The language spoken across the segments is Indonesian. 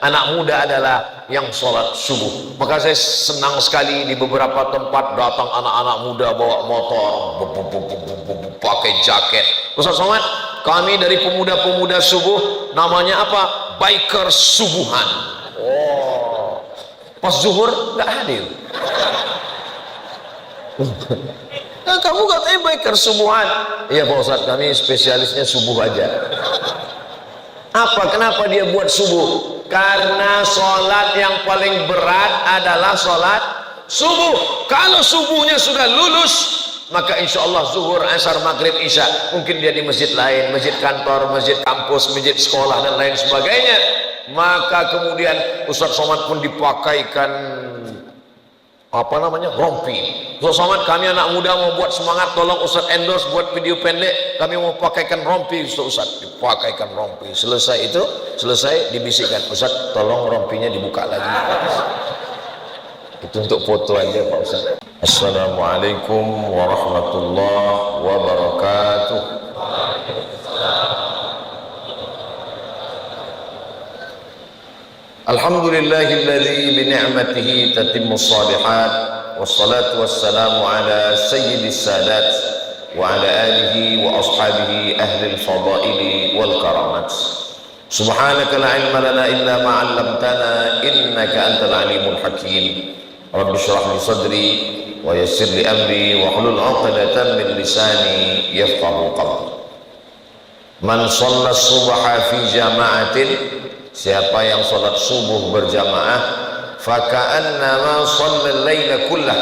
anak muda adalah yang sholat subuh. Maka saya senang sekali di beberapa tempat datang anak-anak muda bawa motor, pakai jaket. Ustaz Somad, kami dari pemuda-pemuda subuh, namanya apa? Biker subuhan. Oh, pas zuhur nggak hadir. Nah, kamu katanya biker subuhan. Iya Pak Ustaz, kami spesialisnya subuh aja. Apa? Kenapa dia buat subuh? Karena sholat yang paling berat adalah sholat subuh. Kalau subuhnya sudah lulus, maka insya Allah zuhur, asar, maghrib, isya, mungkin dia di masjid lain, masjid kantor, masjid kampus, masjid sekolah dan lain sebagainya. Maka kemudian Ustaz Somad pun dipakaikan apa namanya, rompi. Ustaz Somad, kami anak muda mau buat semangat, tolong Ustaz endorse buat video pendek, kami mau pakaikan rompi. Ustaz dipakaikan rompi. Selesai dibisikkan, Ustaz tolong rompinya dibuka lagi. Itu untuk foto aja Pak Ustaz. Assalamualaikum warahmatullahi wabarakatuh. Alhamdulillahilladzi bi ni'matihi tatimmu shalihat, wassalatu wassalamu ala sayyidis sadat wa ala alihi wa ashabihi ahli al-fadaili wal karamat. Subhanaka la ilma lana illa ma 'allamtana innaka antal alimul hakim. Rabbi shrah li sadri wa yassir li amri wa hlul 'uqdatan min lisani yafqahu qawli. Man shalla subha fi jama'atin, siapa yang sholat subuh berjamaah, faka'annama shallal laila kullah,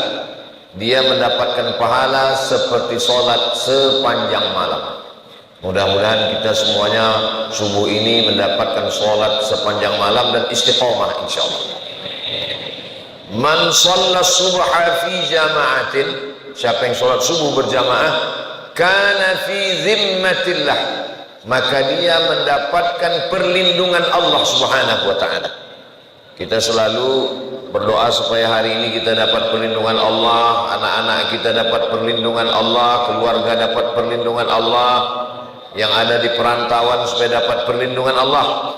dia mendapatkan pahala seperti sholat sepanjang malam. Mudah-mudahan kita semuanya subuh ini mendapatkan sholat sepanjang malam dan istiqomah insyaallah. Man shalla subha fi jama'atin, siapa yang sholat subuh berjamaah, kana fi zimmatillah, maka dia mendapatkan perlindungan Allah Subhanahu wa ta'ala. Kita selalu berdoa supaya hari ini kita dapat perlindungan Allah, anak-anak kita dapat perlindungan Allah, keluarga dapat perlindungan Allah, yang ada di perantauan supaya dapat perlindungan Allah.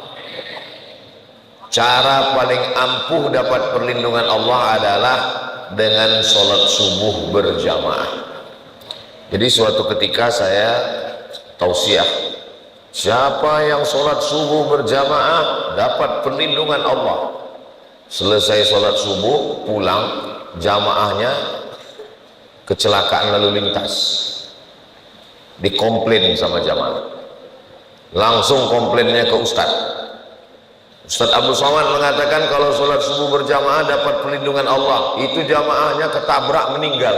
Cara paling ampuh dapat perlindungan Allah adalah dengan sholat subuh berjamaah. Jadi suatu ketika saya tausiah, siapa yang sholat subuh berjamaah dapat perlindungan Allah. Selesai sholat subuh pulang, jamaahnya kecelakaan lalu lintas, dikomplain sama jamaah. Langsung komplainnya ke Ustadz. Ustadz Abdul Somad mengatakan kalau sholat subuh berjamaah dapat perlindungan Allah, itu jamaahnya ketabrak meninggal.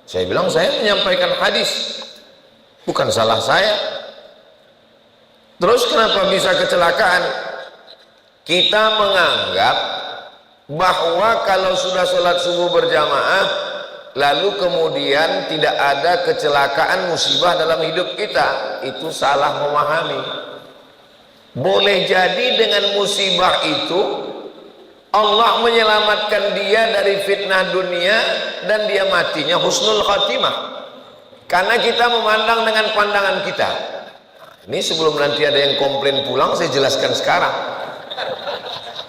Saya bilang saya menyampaikan hadis, bukan salah saya. Terus kenapa bisa kecelakaan? Kita menganggap bahwa kalau sudah sholat subuh berjamaah lalu kemudian tidak ada kecelakaan musibah dalam hidup kita, itu salah memahami. Boleh jadi dengan musibah itu Allah menyelamatkan dia dari fitnah dunia dan dia matinya husnul khatimah, karena kita memandang dengan pandangan kita. Ini sebelum nanti ada yang komplain pulang, saya jelaskan sekarang.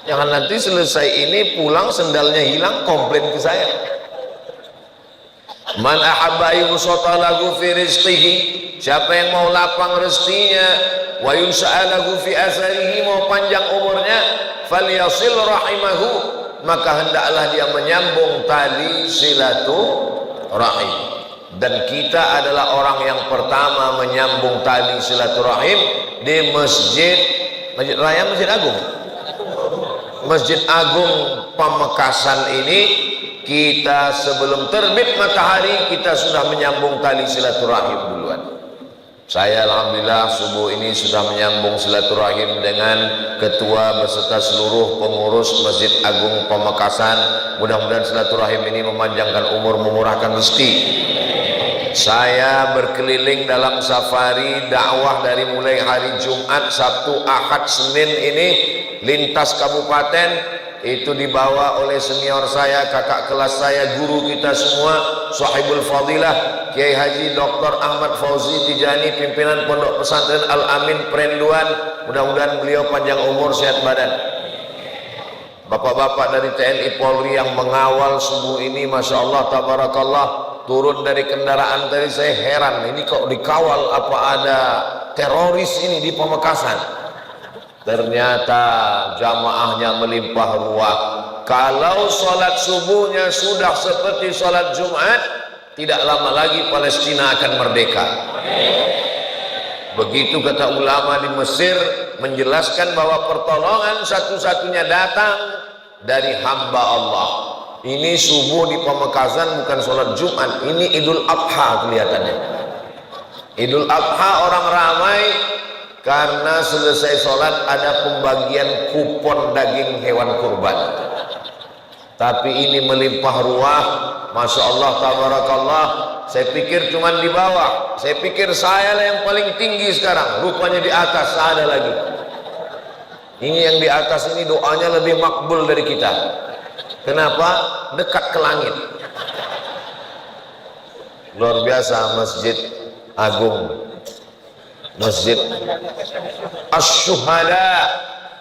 Jangan nanti selesai ini pulang sendalnya hilang, komplain ke saya. Man ahabba yusata lahu fi rizqihi, siapa yang mau lapang rezekinya, wa yunsa'alahu fi asarihi, mau panjang umurnya, falyasil rahimahu, maka hendaklah dia menyambung tali silaturahim. Dan kita adalah orang yang pertama menyambung tali silaturahim di Masjid Raya, Masjid Agung, Masjid Agung Pamekasan ini. Kita sebelum terbit matahari kita sudah menyambung tali silaturahim duluan. Saya alhamdulillah subuh ini sudah menyambung silaturahim dengan ketua beserta seluruh pengurus Masjid Agung Pamekasan. Mudah-mudahan silaturahim ini memanjangkan umur, memurahkan rezeki. Saya berkeliling dalam safari dakwah dari mulai hari Jumat, Sabtu, Ahad, Senin ini lintas kabupaten. Itu dibawa oleh senior saya, kakak kelas saya, guru kita semua, Sahibul Fadilah Kiai Haji Dr. Ahmad Fauzi Tijani, pimpinan Pondok Pesantren Al Amin Perenduan. Mudah-mudahan beliau panjang umur, sehat badan. bapak-bapak dari TNI Polri yang mengawal subuh ini, Masya Allah, tabarakallah, turun dari kendaraan tadi saya heran, ini kok dikawal, apa ada teroris ini di Pamekasan? Ternyata jamaahnya melimpah ruah. Kalau sholat subuhnya sudah seperti sholat Jumat, tidak lama lagi Palestina akan merdeka. Begitu kata ulama di Mesir, menjelaskan bahwa pertolongan satu-satunya datang dari hamba Allah. Ini subuh di Pamekasan bukan sholat Jumat, ini Idul Adha kelihatannya. Idul Adha orang ramai karena selesai sholat ada pembagian kupon daging hewan kurban. Tapi ini melimpah ruah, Masya Allah, tabarakallah. Saya pikir cuma di bawah, saya pikir saya lah yang paling tinggi sekarang, rupanya di atas ada lagi. Ini yang di atas ini doanya lebih makbul dari kita. Kenapa? Dekat ke langit. Luar biasa Masjid Agung, Masjid Asy-Syuhada.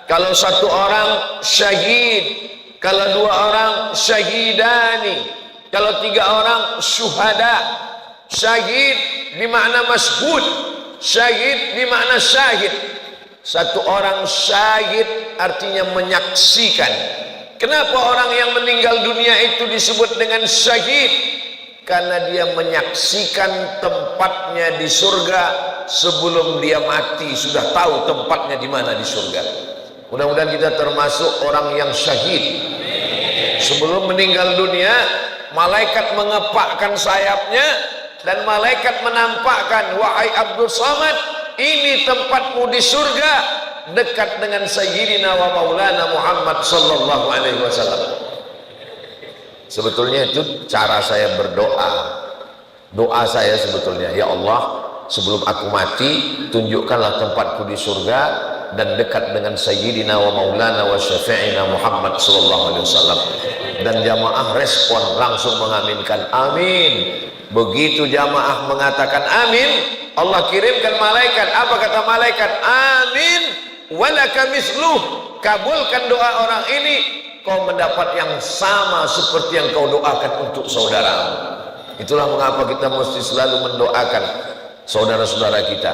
Kalau satu orang syahid, kalau dua orang syahidani, kalau tiga orang syuhada. Syahid dimakna masyhud, syahid dimakna syahid. Satu orang syahid artinya menyaksikan. Kenapa orang yang meninggal dunia itu disebut dengan syahid? Karena dia menyaksikan tempatnya di surga sebelum dia mati, sudah tahu tempatnya di mana di surga. Mudah-mudahan kita termasuk orang yang syahid. Sebelum meninggal dunia, malaikat mengepakkan sayapnya dan malaikat menampakkan, wahai Abdul Samad, ini tempatmu di surga dekat dengan Sayyidina wa Maulana Muhammad sallallahu alaihi wasallam. Sebetulnya itu cara saya berdoa. Doa saya sebetulnya, ya Allah, sebelum aku mati tunjukkanlah tempatku di surga dan dekat dengan Sayyidina wa Maulana wa Syafi'ina Muhammad sallallahu alaihi wasallam. Dan jamaah respon langsung mengaminkan, amin. Begitu jamaah mengatakan amin, Allah kirimkan malaikat. Apa kata malaikat? Amin walaka misluh. Kabulkan doa orang ini, kau mendapat yang sama seperti yang kau doakan untuk saudaramu. Itulah mengapa kita mesti selalu mendoakan saudara-saudara kita.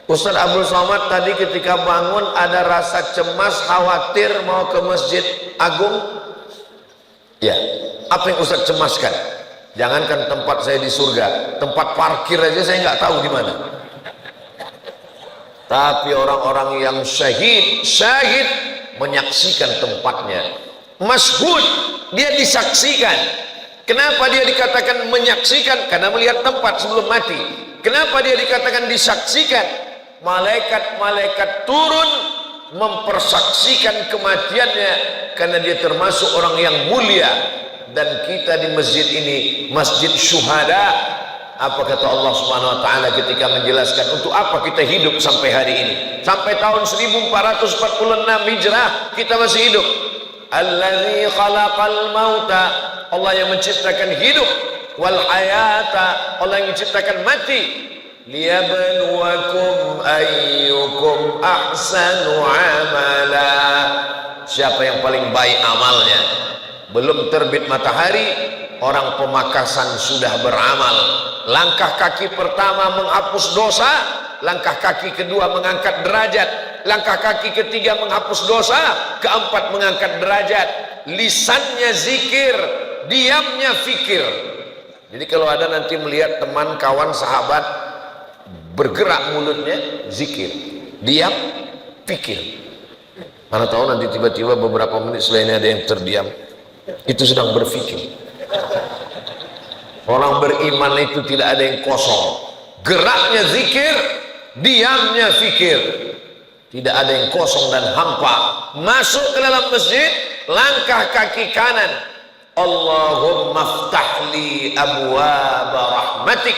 Ustaz Abdul Somad tadi ketika bangun ada rasa cemas, khawatir mau ke Masjid Agung. Ya, apa yang Ustaz cemaskan? Jangankan tempat saya di surga, tempat parkir aja saya nggak tahu di mana. Tapi orang-orang yang syahid menyaksikan tempatnya. Masyhud, dia disaksikan. Kenapa dia dikatakan menyaksikan? Karena melihat tempat sebelum mati. Kenapa dia dikatakan disaksikan? Malaikat-malaikat turun mempersaksikan kematiannya karena dia termasuk orang yang mulia. Dan kita di masjid ini, Masjid Syuhada, apa kata Allah Subhanahu wa taala ketika menjelaskan untuk apa kita hidup sampai hari ini? Sampai tahun 1446 Hijrah kita masih hidup. Allazi khalaqal mauta, Allah yang menciptakan hidup, wal hayata, Allah yang menciptakan mati, liyabluwakum ayyukum ahsanu amala. Siapa yang paling baik amalnya? Belum terbit matahari, orang Pemakasan sudah beramal. Langkah kaki pertama menghapus dosa, langkah kaki kedua mengangkat derajat, langkah kaki ketiga menghapus dosa, keempat mengangkat derajat. Lisannya zikir, diamnya fikir. Jadi kalau ada nanti melihat teman, kawan, sahabat bergerak mulutnya, zikir, diam, fikir. Mana tahu nanti tiba-tiba beberapa menit setelahnya ada yang terdiam, itu sedang berpikir. Orang beriman itu tidak ada yang kosong, geraknya zikir, diamnya fikir, tidak ada yang kosong dan hampa. Masuk ke dalam masjid, langkah kaki kanan, Allahumma ftahli abwaaba rahmatik,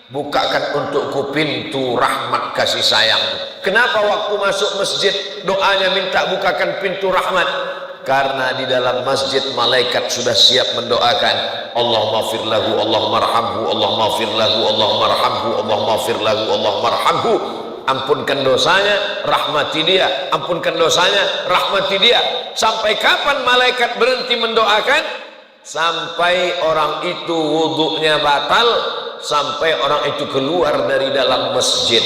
bukakan untukku pintu rahmat kasih sayang. Kenapa waktu masuk masjid doanya minta bukakan pintu rahmat? Karena di dalam masjid malaikat sudah siap mendoakan, Allahumma fir lahu, Allahumma arhamhu, Allahumma fir lahu, Allahumma arhamhu, Allahumma fir lahu, Allahumma arhamhu. ampunkan dosanya, rahmati dia, ampunkan dosanya, rahmati dia. Sampai kapan malaikat berhenti mendoakan? Sampai orang itu wudunya batal, sampai orang itu keluar dari dalam masjid.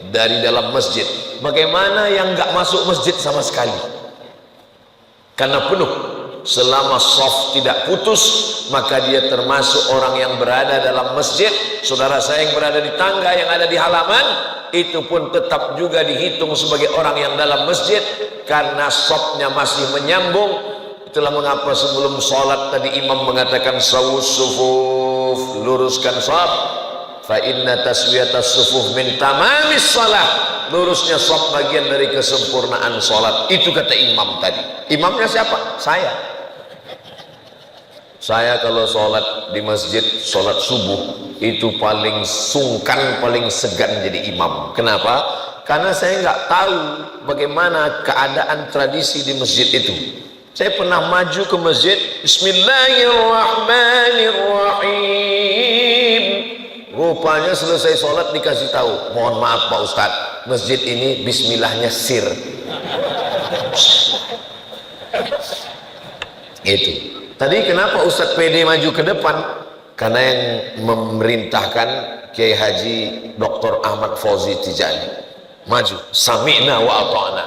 Dari dalam masjid. Bagaimana yang nggak masuk masjid sama sekali? Karena penuh. Selama shaf tidak putus, maka dia termasuk orang yang berada dalam masjid. Saudara saya yang berada di tangga, yang ada di halaman, itu pun tetap juga dihitung sebagai orang yang dalam masjid, karena shafnya masih menyambung. Itulah mengapa sebelum sholat tadi imam mengatakan sawus sufuf, luruskan shaf. Fa inna taswiyatas sufuf min tamamis shalah. Lurusnya shaf bagian dari kesempurnaan sholat. Itu kata imam tadi. Imamnya siapa? Saya kalau sholat di masjid, sholat subuh, itu paling sungkan, paling segan jadi imam. Kenapa? Karena saya nggak tahu bagaimana keadaan tradisi di masjid itu. Saya pernah maju ke masjid, Bismillahirrahmanirrahim. Rupanya selesai sholat dikasih tahu, mohon maaf Pak Ustadz, masjid ini bismillahnya sir. Itu. Tadi kenapa Ustadz PD maju ke depan? Karena yang memerintahkan Kiai Haji Dr. Ahmad Fauzi Tijani maju, sami'na wa ata'na,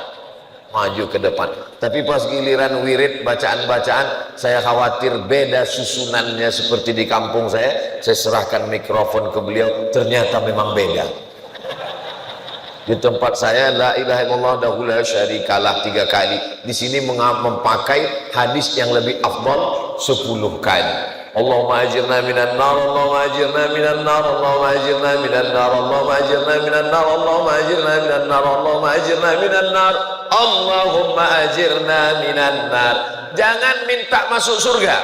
maju ke depan. Tapi pas giliran wirid bacaan-bacaan, saya khawatir beda susunannya seperti di kampung saya serahkan mikrofon ke beliau, ternyata memang beda. Di tempat saya la ilaha illallah wahdahu la syarikalah 3 kali. Di sini memakai hadis yang lebih afdal 10 kali. Allahumma ajirna minan nar, Allahumma ajirna minan nar, Allahumma ajirna minan nar, Allahumma ajirna minan nar, Allahumma ajirna minan nar, Allahumma ajirna minan nar, Allahumma ajirna minan nar. Jangan minta masuk surga.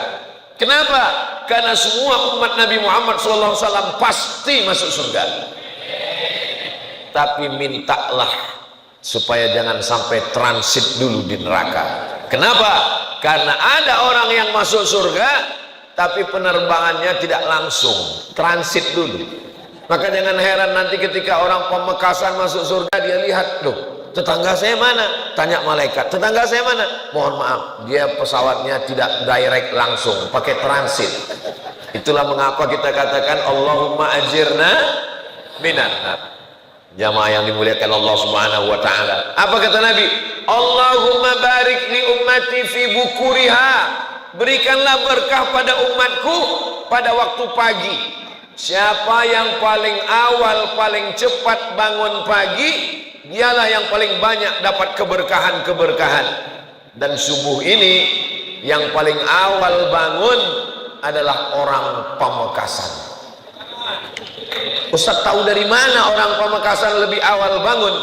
Kenapa? Karena semua umat Nabi Muhammad SAW pasti masuk surga. Tapi mintalah supaya jangan sampai transit dulu di neraka. Kenapa? Karena ada orang yang masuk surga tapi penerbangannya tidak langsung, transit dulu. Maka jangan heran nanti ketika orang Pamekasan masuk surga, dia lihat, loh tetangga saya mana? Tanya malaikat, tetangga saya mana? Mohon maaf, dia pesawatnya tidak direct langsung, pakai transit. Itulah mengapa kita katakan Allahumma ajirna minan nar. Jamaah yang dimuliakan Allah Subhanahu wa taala. Apa kata Nabi? Allahumma barik li ummati fi bukuriha. Berikanlah berkah pada umatku pada waktu pagi. Siapa yang paling awal, paling cepat bangun pagi, dialah yang paling banyak dapat keberkahan-keberkahan. Dan subuh ini yang paling awal bangun adalah orang Pamekasan. Ustaz tahu dari mana orang Pamekasan lebih awal bangun?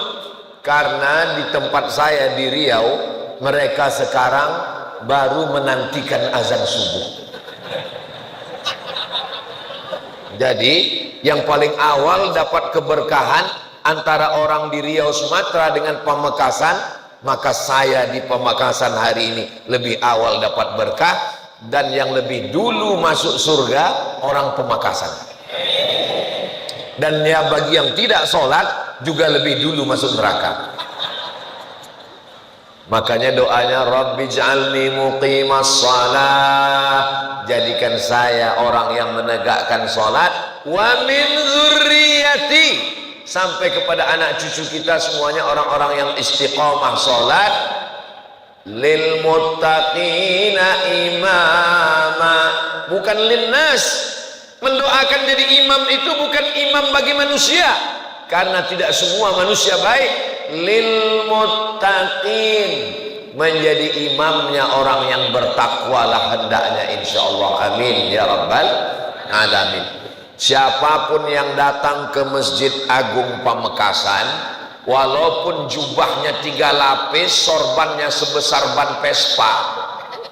Karena di tempat saya di Riau, mereka sekarang baru menantikan azan subuh. Jadi yang paling awal dapat keberkahan antara orang di Riau Sumatera dengan Pamekasan, maka saya di Pamekasan hari ini lebih awal dapat berkah, dan yang lebih dulu masuk surga orang Pamekasan. Dan ya bagi yang tidak sholat juga lebih dulu masuk neraka. Makanya doanya Rabbi ja'alni muqimas shalah, jadikan saya orang yang menegakkan sholat, wa min dzurriyyati, sampai kepada anak cucu kita semuanya orang-orang yang istiqomah sholat, lil muttaqina imama, bukan linnas. Mendoakan jadi imam itu bukan imam bagi manusia, karena tidak semua manusia baik. Lil muttaqin, menjadi imamnya orang yang bertakwalah hendaknya, insyaallah. Amin ya rabbal alamin. Siapapun yang datang ke Masjid Agung Pamekasan, walaupun jubahnya 3 lapis, sorbannya sebesar ban Vespa,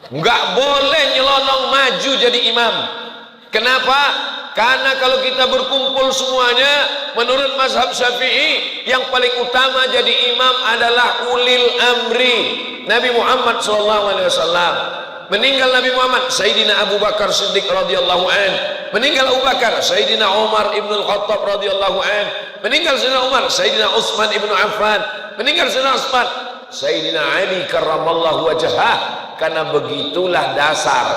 nggak boleh nyelonong maju jadi imam. Kenapa? Karena kalau kita berkumpul semuanya, menurut mazhab Syafi'i, yang paling utama jadi imam adalah ulil amri, Nabi Muhammad SAW. meninggal Nabi Muhammad, Sayyidina Abu Bakar Siddiq radhiyallahu an. Meninggal Abu Bakar, Sayyidina Umar ibn al-Khattab radhiyallahu an. Meninggal Sayyidina Umar, Sayyidina Utsman ibn Affan. Meninggal Sayyidina Utsman, Sayyidina Ali karramallahu wajhah. Karena begitulah dasar.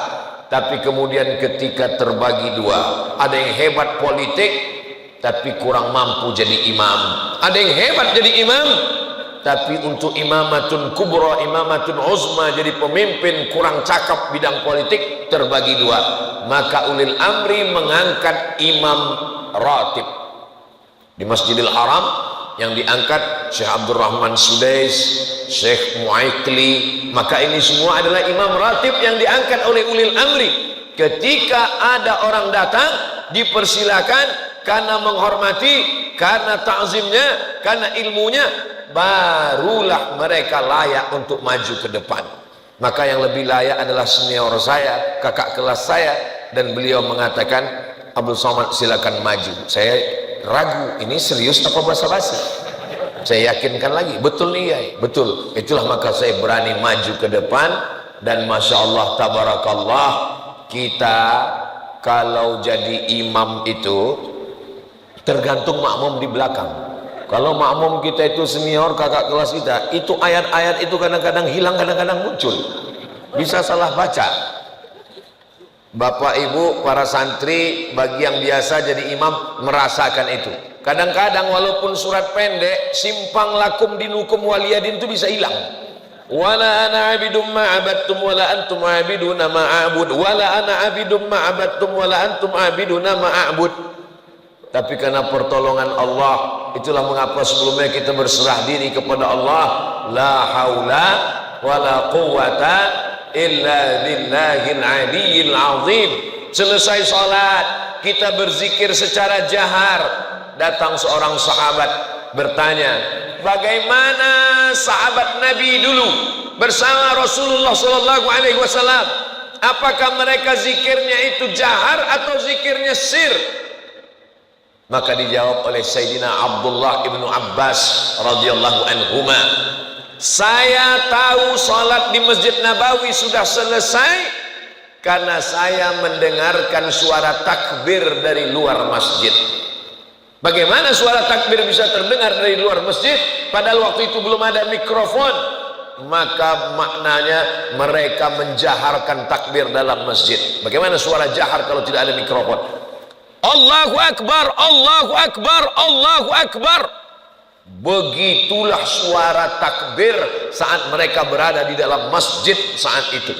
Tapi kemudian ketika terbagi dua, ada yang hebat politik tapi kurang mampu jadi imam, ada yang hebat jadi imam tapi untuk imamatun kubra, imamatun uzma, jadi pemimpin kurang cakap bidang politik, terbagi dua. Maka ulil amri mengangkat imam ratib di Masjidil Haram, yang diangkat Syekh Abdurrahman Sudais, Syekh Muaikli. Maka ini semua adalah imam ratib yang diangkat oleh ulil amri. Ketika ada orang datang, dipersilakan karena menghormati, karena ta'zimnya, karena ilmunya, barulah mereka layak untuk maju ke depan. Maka yang lebih layak adalah senior saya, kakak kelas saya, dan beliau mengatakan, Abdul Somad silakan maju. Saya ragu, ini serius apa basa-basi? Saya yakinkan lagi, betul nih ya, betul. Itulah maka saya berani maju ke depan. Dan Masya Allah, tabarakallah, kita kalau jadi imam itu tergantung makmum di belakang. Kalau makmum kita itu senior, kakak kelas kita, itu ayat-ayat itu kadang-kadang hilang, kadang-kadang muncul, bisa salah baca. Bapak ibu para santri, bagi yang biasa jadi imam merasakan itu. Kadang-kadang walaupun surat pendek, simpang lakum dinukum waliyadin itu bisa hilang. Wala ana abidum ma'abadtum wala antum abiduna ma'abud, wala ana abidum ma'abadtum wala antum abiduna ma'abud. Tapi karena pertolongan Allah, itulah mengapa sebelumnya kita berserah diri kepada Allah. La haula wala quwata illa billahil aliyyil azim. Selesai salat, kita berzikir secara jahar. Datang seorang sahabat bertanya, bagaimana sahabat Nabi dulu bersama Rasulullah sallallahu alaihi wasallam? Apakah mereka zikirnya itu jahar atau zikirnya sir? Maka dijawab oleh Sayyidina Abdullah ibnu Abbas radhiyallahu anhuma, saya tahu salat di Masjid Nabawi sudah selesai karena saya mendengarkan suara takbir dari luar masjid. Bagaimana suara takbir bisa terdengar dari luar masjid padahal waktu itu belum ada mikrofon? Maka maknanya mereka menjaharkan takbir dalam masjid. Bagaimana suara jahar kalau tidak ada mikrofon? Allahu Akbar, Allahu Akbar, Allahu Akbar. Begitulah suara takbir saat mereka berada di dalam masjid saat itu.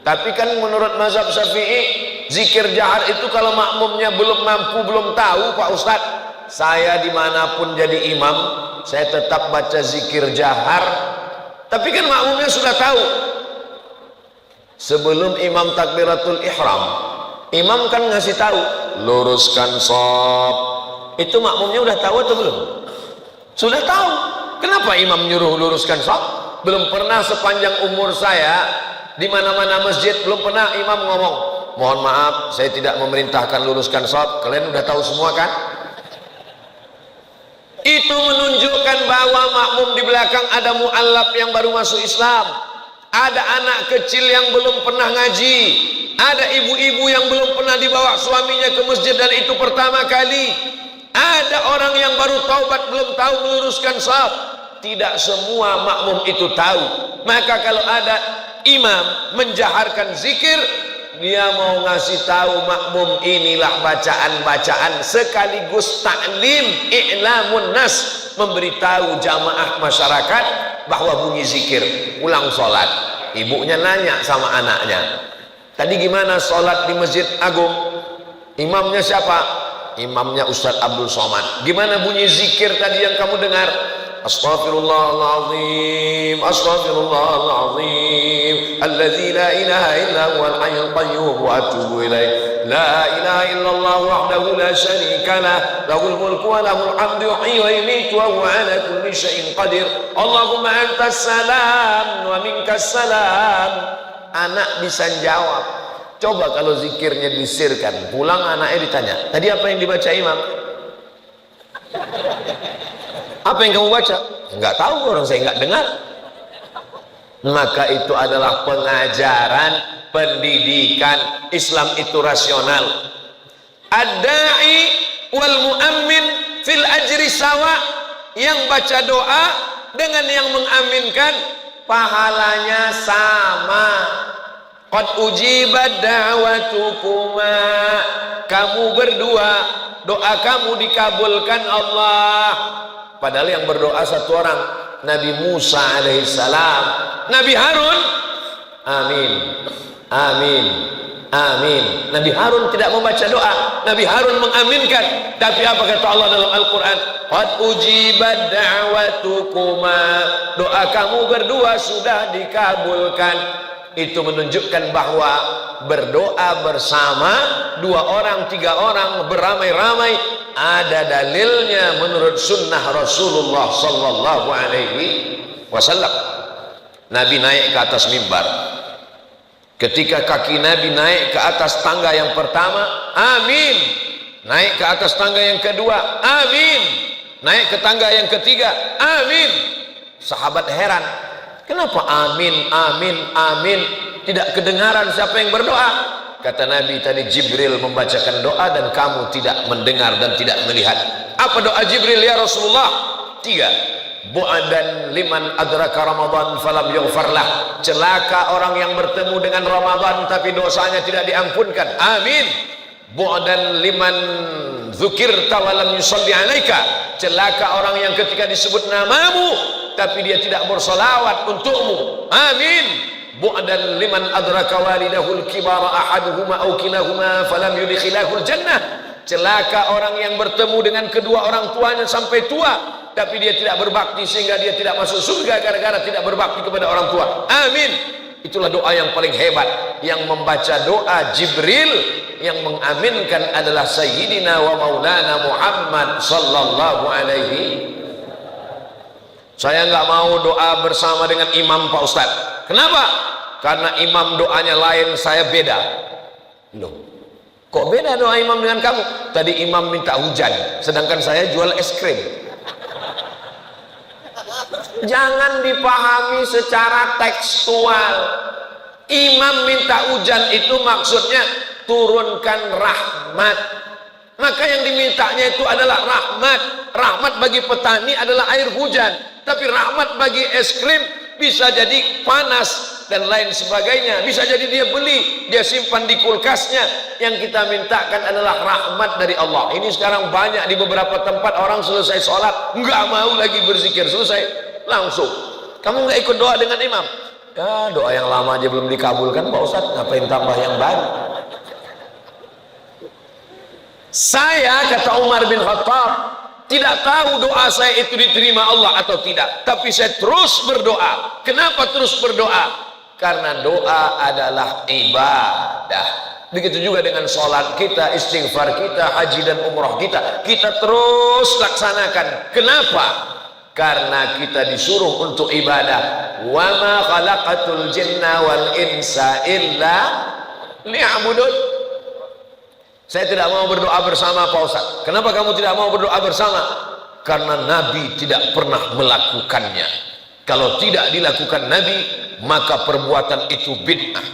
Tapi kan menurut mazhab Syafi'i, zikir jahar itu kalau makmumnya belum mampu, belum tahu, Pak Ustadz, saya dimanapun jadi imam, saya tetap baca zikir jahar. Tapi kan makmumnya sudah tahu. Sebelum imam takbiratul ihram, imam kan ngasih tahu, luruskan shaf. Itu makmumnya udah tahu atau belum? Sudah tahu. Kenapa imam nyuruh luruskan shaf? Belum pernah sepanjang umur saya di mana-mana masjid, belum pernah imam ngomong, mohon maaf saya tidak memerintahkan luruskan shaf. Kalian udah tahu semua kan? Itu menunjukkan bahwa makmum di belakang ada mu'allaf yang baru masuk Islam, ada anak kecil yang belum pernah ngaji, ada ibu-ibu yang belum pernah dibawa suaminya ke masjid dan itu pertama kali, ada orang yang baru taubat belum tahu meluruskan shaf. Tidak semua makmum itu tahu. Maka kalau ada imam menjaharkan zikir, dia mau ngasih tahu makmum inilah bacaan-bacaan sekaligus ta'lim, i'lamun nas, memberitahu jamaah masyarakat bahwa bunyi zikir. Ulang sholat, ibunya nanya sama anaknya, tadi gimana sholat di Masjid Agung? Imamnya siapa? Imamnya Ustadz Abdul Somad. Gimana bunyi zikir tadi yang kamu dengar? Astaghfirullahaladzim, astaghfirullahaladzim, alladzi la ilaha illa huwal hayyul qayyum wa atubu ilaih, la ilaha illallah wahdahu la syarika lah, lahul mulku wa lahul hamdu yuhyi wa yumiitu wa huwa ala kulli syai'in qadir, Allahumma antas salam wa minkas salam. Anak bisa jawab. Coba kalau zikirnya disirkan, pulang anaknya ditanya, tadi apa yang dibaca imam? Apa yang kamu baca? Enggak tahu, orang saya enggak dengar. maka itu adalah pengajaran, pendidikan. Islam itu rasional. Ad-da'i wal mu'ammin fil ajri sawa, yang baca doa dengan yang mengaminkan pahalanya sama. Qad ujibat da'watukuma, kamu berdua doa kamu dikabulkan Allah. Padahal yang berdoa satu orang, Nabi Musa alaihissalam. Nabi Harun, amin, amin, amin. Nabi Harun tidak membaca doa, Nabi Harun mengaminkan. Tapi apa kata Allah dalam Al-Quran? Qad ujibat da'watukuma, doa kamu berdua sudah dikabulkan. Itu menunjukkan bahwa berdoa bersama, 2 orang, 3 orang, beramai-ramai, ada dalilnya menurut sunnah Rasulullah sallallahu alaihi wasallam. Nabi naik ke atas mimbar. Ketika kaki Nabi naik ke atas tangga yang pertama, amin. Naik ke atas tangga yang kedua, amin. Naik ke tangga yang ketiga, amin. Sahabat heran, kenapa amin, amin, amin, tidak kedengaran siapa yang berdoa? Kata Nabi, tadi Jibril membacakan doa dan kamu tidak mendengar dan tidak melihat. Apa doa Jibril ya Rasulullah? 3. Bu'adan liman adraka Ramadan falam yughfarlah, celaka orang yang bertemu dengan Ramadan tapi dosanya tidak diampunkan. Amin. Bu'adan liman dzukirta walam yusalli alaika, celaka orang yang ketika disebut namamu tapi dia tidak bersolawat untukmu. Amin. Bu'dan liman adraka walidahul kibara ahaduhuma aw kilahuma falam yudkhilahul jannah, celaka orang yang bertemu dengan kedua orang tuanya sampai tua tapi dia tidak berbakti sehingga dia tidak masuk surga gara-gara tidak berbakti kepada orang tua. Amin. Itulah doa yang paling hebat. Yang membaca doa Jibril, yang mengaminkan adalah Sayyidina wa Maulana Muhammad sallallahu alaihi. Saya nggak mau doa bersama dengan imam Pak Ustadz. Kenapa? Karena imam doanya lain, saya beda. Loh, kok beda doa imam dengan kamu? Tadi imam minta hujan, sedangkan saya jual es krim. Jangan dipahami secara tekstual. Imam minta hujan itu maksudnya turunkan rahmat. Maka yang dimintanya itu adalah rahmat. Rahmat bagi petani adalah air hujan, tapi rahmat bagi es krim bisa jadi panas dan lain sebagainya. Bisa jadi dia beli, dia simpan di kulkasnya. Yang kita mintakan adalah rahmat dari Allah. Ini sekarang banyak di beberapa tempat orang selesai sholat nggak mau lagi berzikir, selesai langsung. Kamu nggak ikut doa dengan imam? Ya, doa yang lama aja belum dikabulkan Pak Ustadz, ngapain tambah yang baru? Saya, kata Umar bin Khattab, tidak tahu doa saya itu diterima Allah atau tidak, tapi saya terus berdoa. Kenapa terus berdoa? Karena doa adalah ibadah. Begitu juga dengan sholat kita, istighfar kita, haji dan umrah kita, kita terus laksanakan. Kenapa? Karena kita disuruh untuk ibadah. Wa ma khalaqatul jinna wal insa illa liya'budun. Saya tidak mau berdoa bersama Pak Ustaz. Kenapa kamu tidak mau berdoa bersama? Karena Nabi tidak pernah melakukannya. Kalau tidak dilakukan Nabi, maka perbuatan itu bid'ah.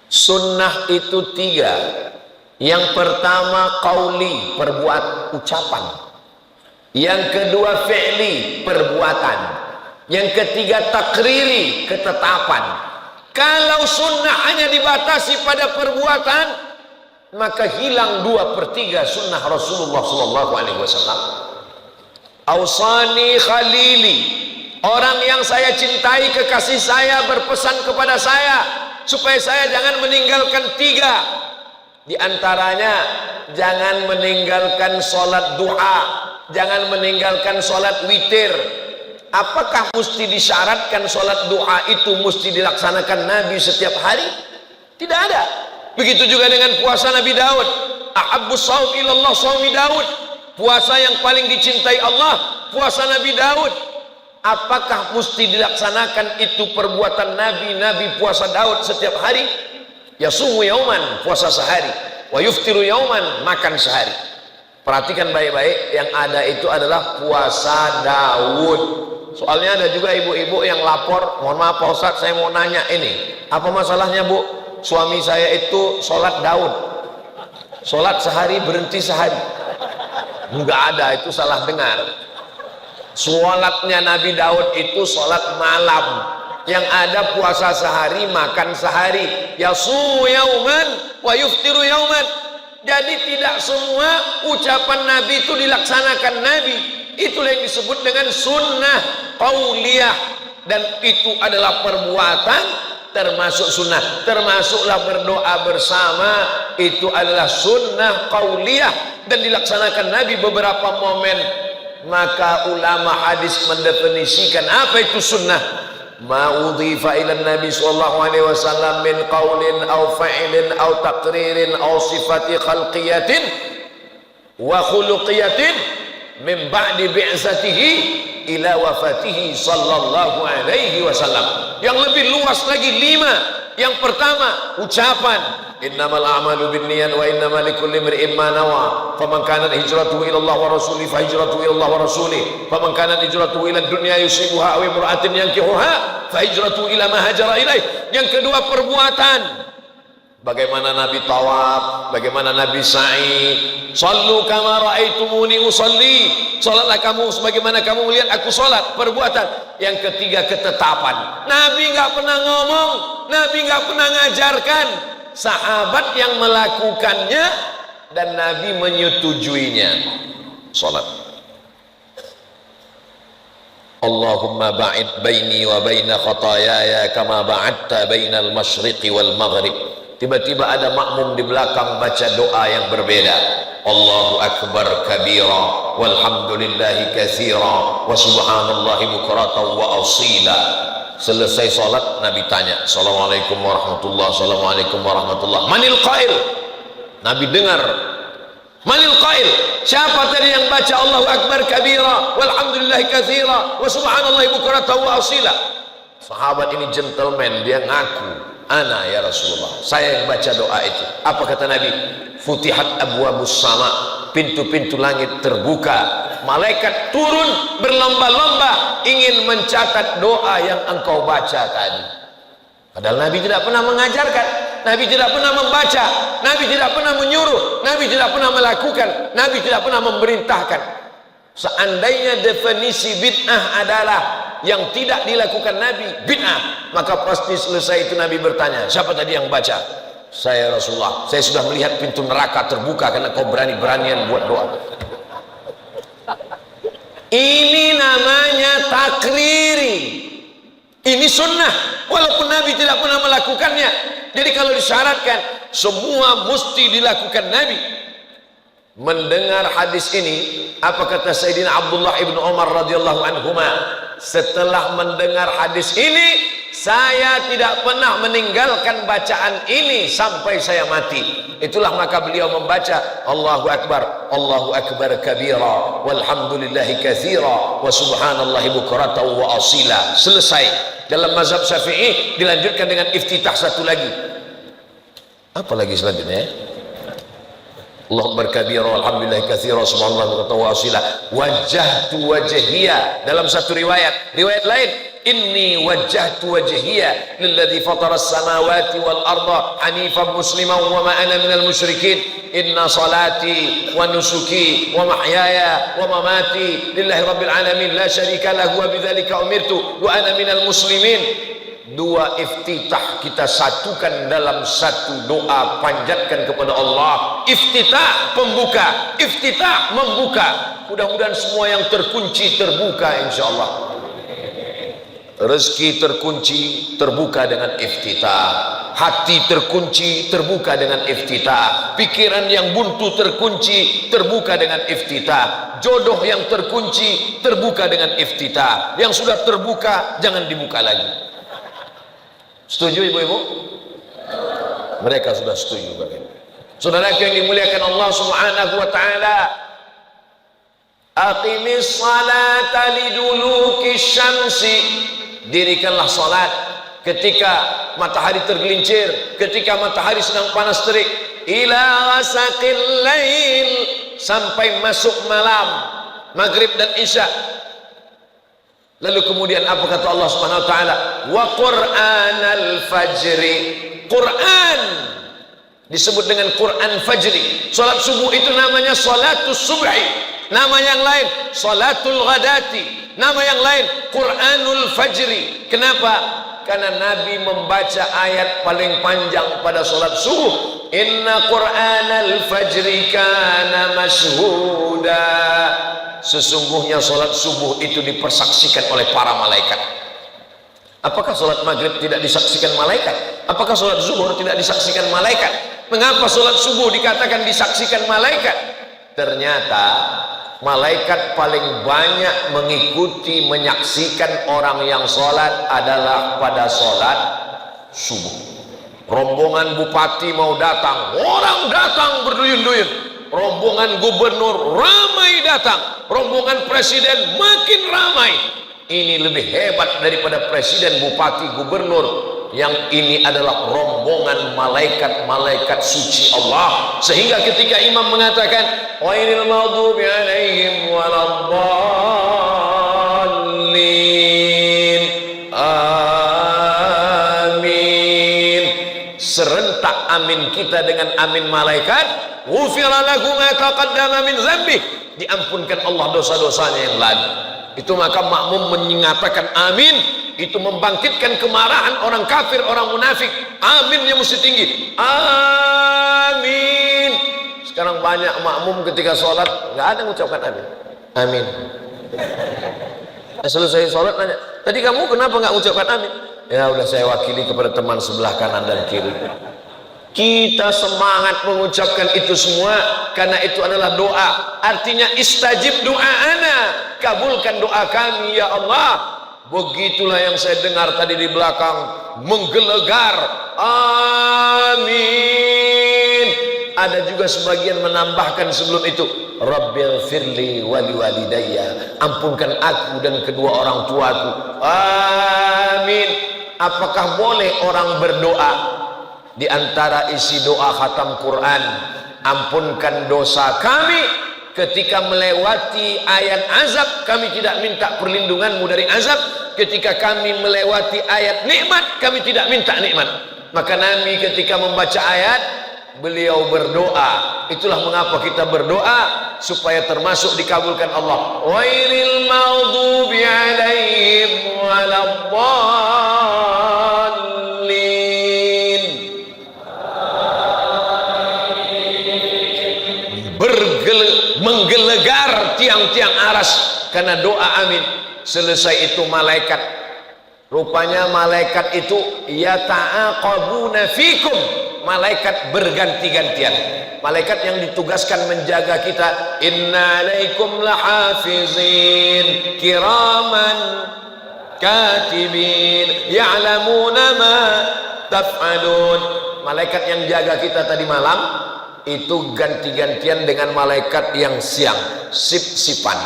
Sunnah itu 3. Yang pertama qauli, perbuat, ucapan. Yang kedua fi'li, perbuatan. Yang ketiga takriri, ketetapan. Kalau sunnah hanya dibatasi pada perbuatan, maka hilang 2/3 sunnah Rasulullah SAW. Ausani khalili, orang yang saya cintai, kekasih saya berpesan kepada saya supaya saya jangan meninggalkan 3. Di antaranya jangan meninggalkan sholat duha, jangan meninggalkan sholat witir. Apakah mesti disyaratkan sholat duha itu mesti dilaksanakan Nabi setiap hari? Tidak ada. Begitu juga dengan puasa Nabi Daud. Ahabbus shaum ilallah shaumi Daud. Puasa yang paling dicintai Allah, puasa Nabi Daud. Apakah mesti dilaksanakan itu perbuatan Nabi? Nabi puasa Daud setiap hari. Yasumu yauman, puasa sehari. Wa yuftiru yauman, makan sehari. Perhatikan baik-baik, yang ada itu adalah puasa Daud. Soalnya ada juga ibu-ibu yang lapor, mohon maaf Pak Ustadz, saya mau nanya ini, apa masalahnya Bu? Suami saya itu sholat Daud, sholat sehari berhenti sehari. Enggak ada, itu salah dengar. Sholatnya Nabi Daud itu sholat malam, yang ada puasa sehari, makan sehari. Yasumu yauman wa yuftiru yauman. Jadi tidak semua ucapan Nabi itu dilaksanakan Nabi. Itulah yang disebut dengan sunnah qauliyah, dan itu adalah perbuatan termasuk sunnah. Termasuklah berdoa bersama, itu adalah sunnah qauliyah dan dilaksanakan Nabi beberapa momen. Maka ulama hadis mendefinisikan apa itu sunnah. Ma udhifa ila Nabi sallallahu alaihi wasallam min qaulin aw fa'ilin aw taqririn aw sifati khalqiyatin wa khuluqiyatin min ba'di bi'satihi ila wafatihi sallallahu alaihi wasallam. Yang lebih luas lagi 5. Yang pertama, ucapan innamal a'malu binniyat wa innamal likulli imri'in ma nawa. Faman kanat hijratuhu ila Allah wa rasulih fa hijratuhu ila Allah wa rasulih. Faman kanat hijratuhu ila dunya yusibuha aw imra'atin yankihuha fa hijratuhu ila ma hajara ilaih. Yang kedua, perbuatan. Bagaimana Nabi tawaf, bagaimana Nabi sa'i. Sallu kama ra'aitumuni usalli. Salatlah kamu sebagaimana kamu melihat aku salat. Perbuatan. Yang ketiga, ketetapan. Nabi nggak pernah ngomong, Nabi nggak pernah ngajarkan. Sahabat yang melakukannya dan Nabi menyetujuinya. Salat. Allahumma ba'id baini wa baina khataayaya kama ba'adta bainal masyriqi wal maghrib. Tiba-tiba ada makmum di belakang baca doa yang berbeda. Allahu akbar kabira walhamdulillahi katsira wa subhanallahi bukratan wa asila. Selesai salat Nabi tanya, assalamualaikum warahmatullahi, assalamualaikum warahmatullahi. Manil qail? Nabi dengar. Manil qail? Siapa tadi yang baca Allahu akbar kabira walhamdulillahi katsira wa subhanallahi bukratan wa asila? Sahabat ini gentleman, dia ngaku, ana ya Rasulullah, saya yang baca doa itu. Apa kata Nabi? Futihat abwabus sama, pintu-pintu langit terbuka, malaikat turun berlomba-lomba ingin mencatat doa yang engkau baca tadi. Padahal Nabi tidak pernah mengajarkan, Nabi tidak pernah membaca, Nabi tidak pernah menyuruh, Nabi tidak pernah melakukan, Nabi tidak pernah memerintahkan. Seandainya definisi bid'ah adalah yang tidak dilakukan Nabi, bid'ah, maka pasti selesai itu Nabi bertanya, siapa tadi yang baca? Saya Rasulullah, saya sudah melihat pintu neraka terbuka karena kau berani-beranian buat doa. Ini namanya takriri. Ini sunnah, walaupun Nabi tidak pernah melakukannya. Jadi kalau disyaratkan semua mesti dilakukan Nabi. Mendengar hadis ini, apa kata Sayyidina Abdullah ibn Umar radhiyallahu anhuma? Setelah mendengar hadis ini, saya tidak pernah meninggalkan bacaan ini sampai saya mati. Itulah maka beliau membaca Allahu akbar kabira walhamdulillahi katsira wa subhanallahi bukratan wa asila. Selesai. Dalam mazhab Syafi'i dilanjutkan dengan iftitah satu lagi. Apa lagi selanjutnya? Allahu akbar kabira walhamdulillahi katsira subhanallahi bukratan wa asila. Wajjahtu wajhiya. Dalam satu riwayat lain, inni wajjahtu wajhiya lilladzi fatara as-samawati wal arda hanifan musliman wa ma ana minal musyrikin. Inna salati wa nusuki wa mahyaya wa mamati lillahi rabbil alamin la syarika lahu wa bidzalika umirtu wa ana minal muslimin. Dua iftitah kita satukan dalam satu doa, panjatkan kepada Allah. Iftitah pembuka, iftitah membuka. Mudah-mudahan semua yang terkunci terbuka insyaallah. Rezeki terkunci terbuka dengan iftitah, hati terkunci terbuka dengan iftitah, pikiran yang buntu terkunci terbuka dengan iftitah, jodoh yang terkunci terbuka dengan iftitah, yang sudah terbuka jangan dibuka lagi. Setuju ibu-ibu? Mereka sudah setuju. Saudara yang dimuliakan Allah Subhanahu wa taala, aqimis salata liduluki syamsi. Dirikanlah salat ketika matahari tergelincir, ketika matahari sedang panas terik, ila ghasaqil lail, sampai masuk malam, maghrib dan isya. Lalu kemudian apa kata Allah Subhanahu wa taala? Wa Qur'anal fajri. Quran disebut dengan Quran fajri. Salat subuh itu namanya salatus subhi. Nama yang lain salatul ghadati. Nama yang lain Quranul fajri. Kenapa? Karena Nabi membaca ayat paling panjang pada salat subuh. Inna Qur'anal fajri kana mashhuda. Sesungguhnya salat subuh itu dipersaksikan oleh para malaikat. Apakah salat maghrib tidak disaksikan malaikat? Apakah salat zuhur tidak disaksikan malaikat? Mengapa salat subuh dikatakan disaksikan malaikat? Ternyata malaikat paling banyak mengikuti, menyaksikan orang yang salat adalah pada salat subuh. Rombongan bupati mau datang, orang datang berduyun-duyun. Rombongan gubernur ramai datang, rombongan presiden makin ramai. Ini lebih hebat daripada presiden, bupati, gubernur. Yang ini adalah rombongan malaikat-malaikat suci Allah. Sehingga ketika imam mengatakan ghairil maghdubi alaihim waladdallin, amin, serentak amin kita dengan amin malaikat. Ghufira lahu ma taqaddama min dzambi, diampunkan Allah dosa-dosanya yang lalu. Itu maka makmum menyatakan amin, itu membangkitkan kemarahan orang kafir, orang munafik. Aminnya mesti tinggi. Amin. Sekarang banyak makmum ketika sholat nggak ada yang mengucapkan amin. Amin. Selesai sholat nanya, tadi kamu kenapa nggak mengucapkan amin? Ya udah, saya wakili kepada teman sebelah kanan dan kiri. Kita semangat mengucapkan itu semua karena itu adalah doa. Artinya istajib doa'ana, kabulkan doa kami ya Allah. Begitulah yang saya dengar tadi di belakang, menggelegar amin. Ada juga sebagian menambahkan sebelum itu, Rabbil firli wali walidayya, ampunkan aku dan kedua orang tuaku. Amin. Apakah boleh orang berdoa? Di antara isi doa khatam Quran, ampunkan dosa kami ketika melewati ayat azab, kami tidak minta perlindunganmu dari azab. Ketika kami melewati ayat nikmat, kami tidak minta nikmat. Maka Nabi ketika membaca ayat, beliau berdoa. Itulah mengapa kita berdoa, supaya termasuk dikabulkan Allah. Ghairil maghdubi alaihim waladdallin. Menggelegar tiang-tiang aras karena doa amin. Selesai itu malaikat, rupanya malaikat itu yata'aqabuna fikum, malaikat berganti-gantian. Malaikat yang ditugaskan menjaga kita. Inna alaikum lahafizin kiraman katibin ya'lamuna ma taf'alun. Malaikat yang jaga kita tadi malam itu ganti-gantian dengan malaikat yang siang, sip-sipan.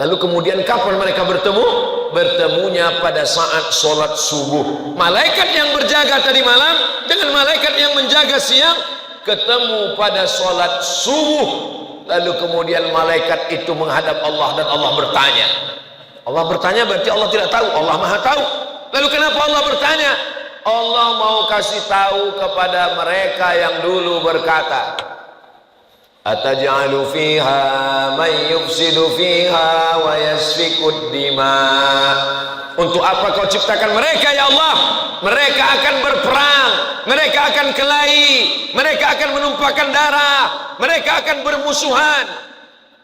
Lalu kemudian kapan mereka bertemu? Bertemunya pada saat sholat subuh. Malaikat yang berjaga tadi malam dengan malaikat yang menjaga siang ketemu pada sholat subuh. Lalu kemudian malaikat itu menghadap Allah dan Allah bertanya. Allah bertanya berarti Allah tidak tahu, Allah maha tahu. Lalu kenapa Allah bertanya? Allah mau kasih tahu kepada mereka yang dulu berkata, ataj'alu fiha man yufsidu fiha wa yasfikud dima. Untuk apa kau ciptakan mereka ya Allah? Mereka akan berperang, mereka akan kelahi, mereka akan menumpahkan darah, mereka akan bermusuhan.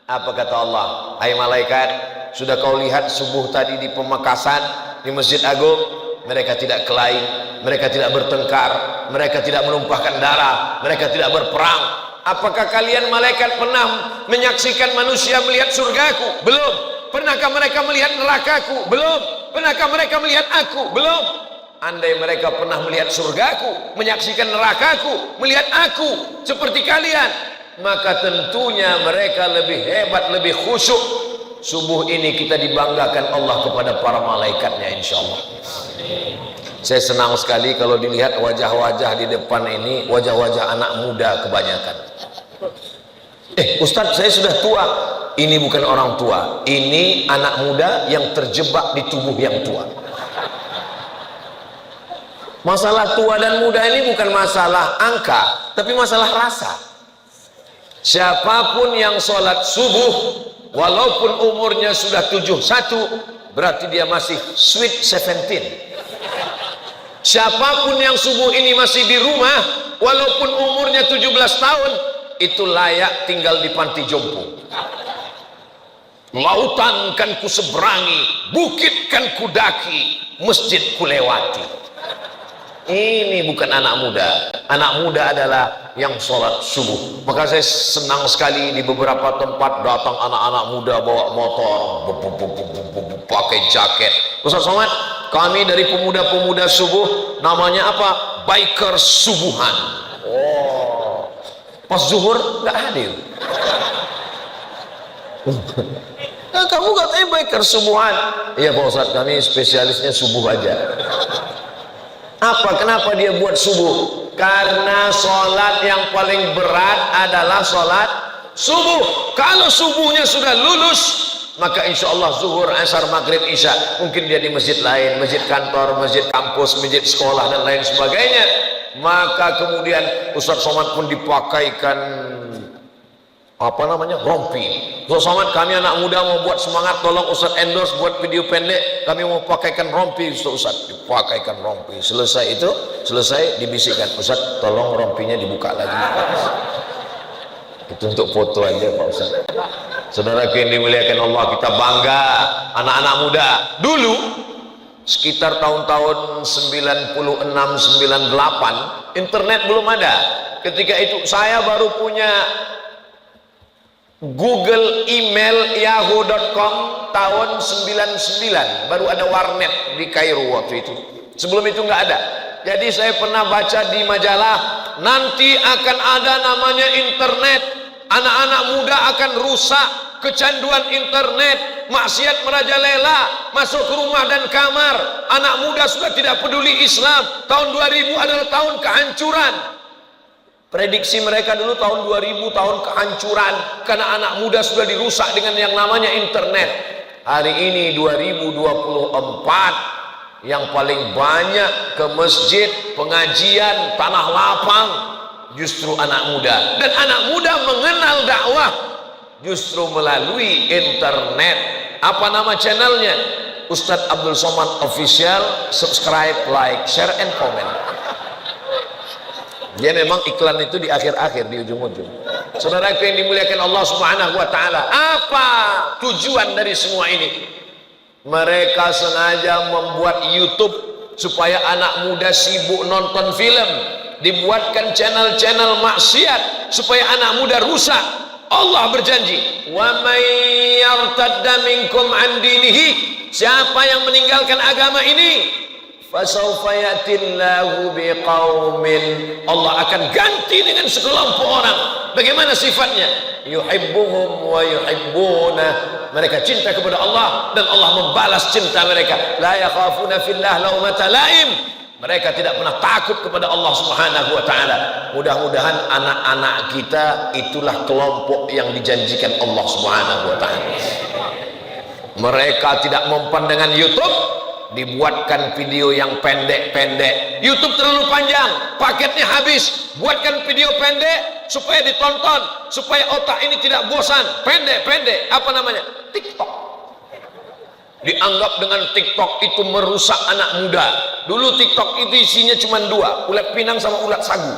Apa kata Allah? Hai malaikat, sudah kau lihat subuh tadi di Pemekasan, di Masjid Agung? Mereka tidak kelahi, mereka tidak bertengkar, mereka tidak menumpahkan darah, mereka tidak berperang. Apakah kalian malaikat pernah menyaksikan manusia melihat surgaku? Belum. Pernahkah mereka melihat nerakaku? Belum. Pernahkah mereka melihat aku? Belum. Andai mereka pernah melihat surgaku, menyaksikan nerakaku, melihat aku seperti kalian, maka tentunya mereka lebih hebat, lebih khusyuk. Subuh ini kita dibanggakan Allah kepada para malaikatnya, insya Allah. Saya senang sekali kalau dilihat wajah-wajah di depan ini, wajah-wajah anak muda kebanyakan. Ustadz, saya sudah tua. ini bukan orang tua, ini anak muda yang terjebak di tubuh yang tua. Masalah tua dan muda ini bukan masalah angka, tapi masalah rasa. Siapapun yang sholat subuh walaupun umurnya sudah 71, berarti dia masih sweet 17. Siapapun yang subuh ini masih di rumah walaupun umurnya 17 tahun, itu layak tinggal di panti jompo. Lautan kan ku seberangi, bukit kan ku daki, masjid ku lewati. Ini bukan anak muda. Anak muda adalah yang sholat subuh. Maka saya senang sekali di beberapa tempat datang anak-anak muda bawa motor, pakai jaket. Ustaz Somad, kami dari pemuda-pemuda subuh, namanya apa? Biker subuhan. Oh, pas zuhur nggak hadir. Nah, kamu katanya biker subuhan. Iya Pak Ustaz, kami spesialisnya subuh aja. Apa? Kenapa dia buat subuh? Karena sholat yang paling berat adalah sholat subuh. Kalau subuhnya sudah lulus, maka insya Allah zuhur, asar, maghrib, isya, mungkin dia di masjid lain, masjid kantor, masjid kampus, masjid sekolah dan lain sebagainya. Maka kemudian Ustaz Somad pun dipakaikan apa namanya, rompi. Ustaz Somad, kami anak muda mau buat semangat, tolong Ustaz endorse buat video pendek, kami mau pakaikan rompi. Ustaz dipakaikan rompi. Selesai itu, selesai dibisikkan, Ustaz tolong rompinya dibuka lagi. Itu untuk foto aja Pak Ustaz. Saudara yang dimuliakan Allah, kita bangga anak-anak muda. Dulu sekitar tahun-tahun 96 98, internet belum ada. Ketika itu saya baru punya Google, email, yahoo.com tahun 99, baru ada warnet di Kairo waktu itu. Sebelum itu nggak ada. Jadi saya pernah baca di majalah, nanti akan ada namanya internet. Anak-anak muda akan rusak, kecanduan internet, maksiat merajalela, masuk ke rumah dan kamar. Anak muda sudah tidak peduli Islam. Tahun 2000 adalah tahun kehancuran. Prediksi mereka dulu tahun 2000 tahun kehancuran, karena anak muda sudah dirusak dengan yang namanya internet. Hari ini 2024, yang paling banyak ke masjid, pengajian, tanah lapang justru anak muda. Dan anak muda mengenal dakwah justru melalui internet. Apa nama channelnya? Ustadz Abdul Somad Official. Subscribe, like, share, and comment. Dia memang iklan itu di akhir-akhir, di ujung-ujung. Saudara yang dimuliakan Allah Subhanahu wa taala, apa tujuan dari semua ini? Mereka sengaja membuat YouTube supaya anak muda sibuk nonton film, dibuatkan channel-channel maksiat supaya anak muda rusak. Allah berjanji, "Wa may yartadda minkum an dinihi", siapa yang meninggalkan agama ini, fasawfa yatillahu biqaumin, Allah akan ganti dengan sekelompok orang. Bagaimana sifatnya? Yuhibbuhum wa yuhibbuna, mereka cinta kepada Allah dan Allah membalas cinta mereka. La yakhafuna fillah laumata laim, mereka tidak pernah takut kepada Allah Subhanahu wa taala. Mudah-mudahan anak-anak kita itulah kelompok yang dijanjikan Allah Subhanahu wa taala. Mereka tidak mempan dengan YouTube, dibuatkan video yang pendek-pendek. YouTube terlalu panjang, paketnya habis, buatkan video pendek supaya ditonton, supaya otak ini tidak bosan. Pendek-pendek, apa namanya? TikTok. Dianggap dengan TikTok itu merusak anak muda. Dulu TikTok itu isinya cuma dua, ulat pinang sama ulat sagu,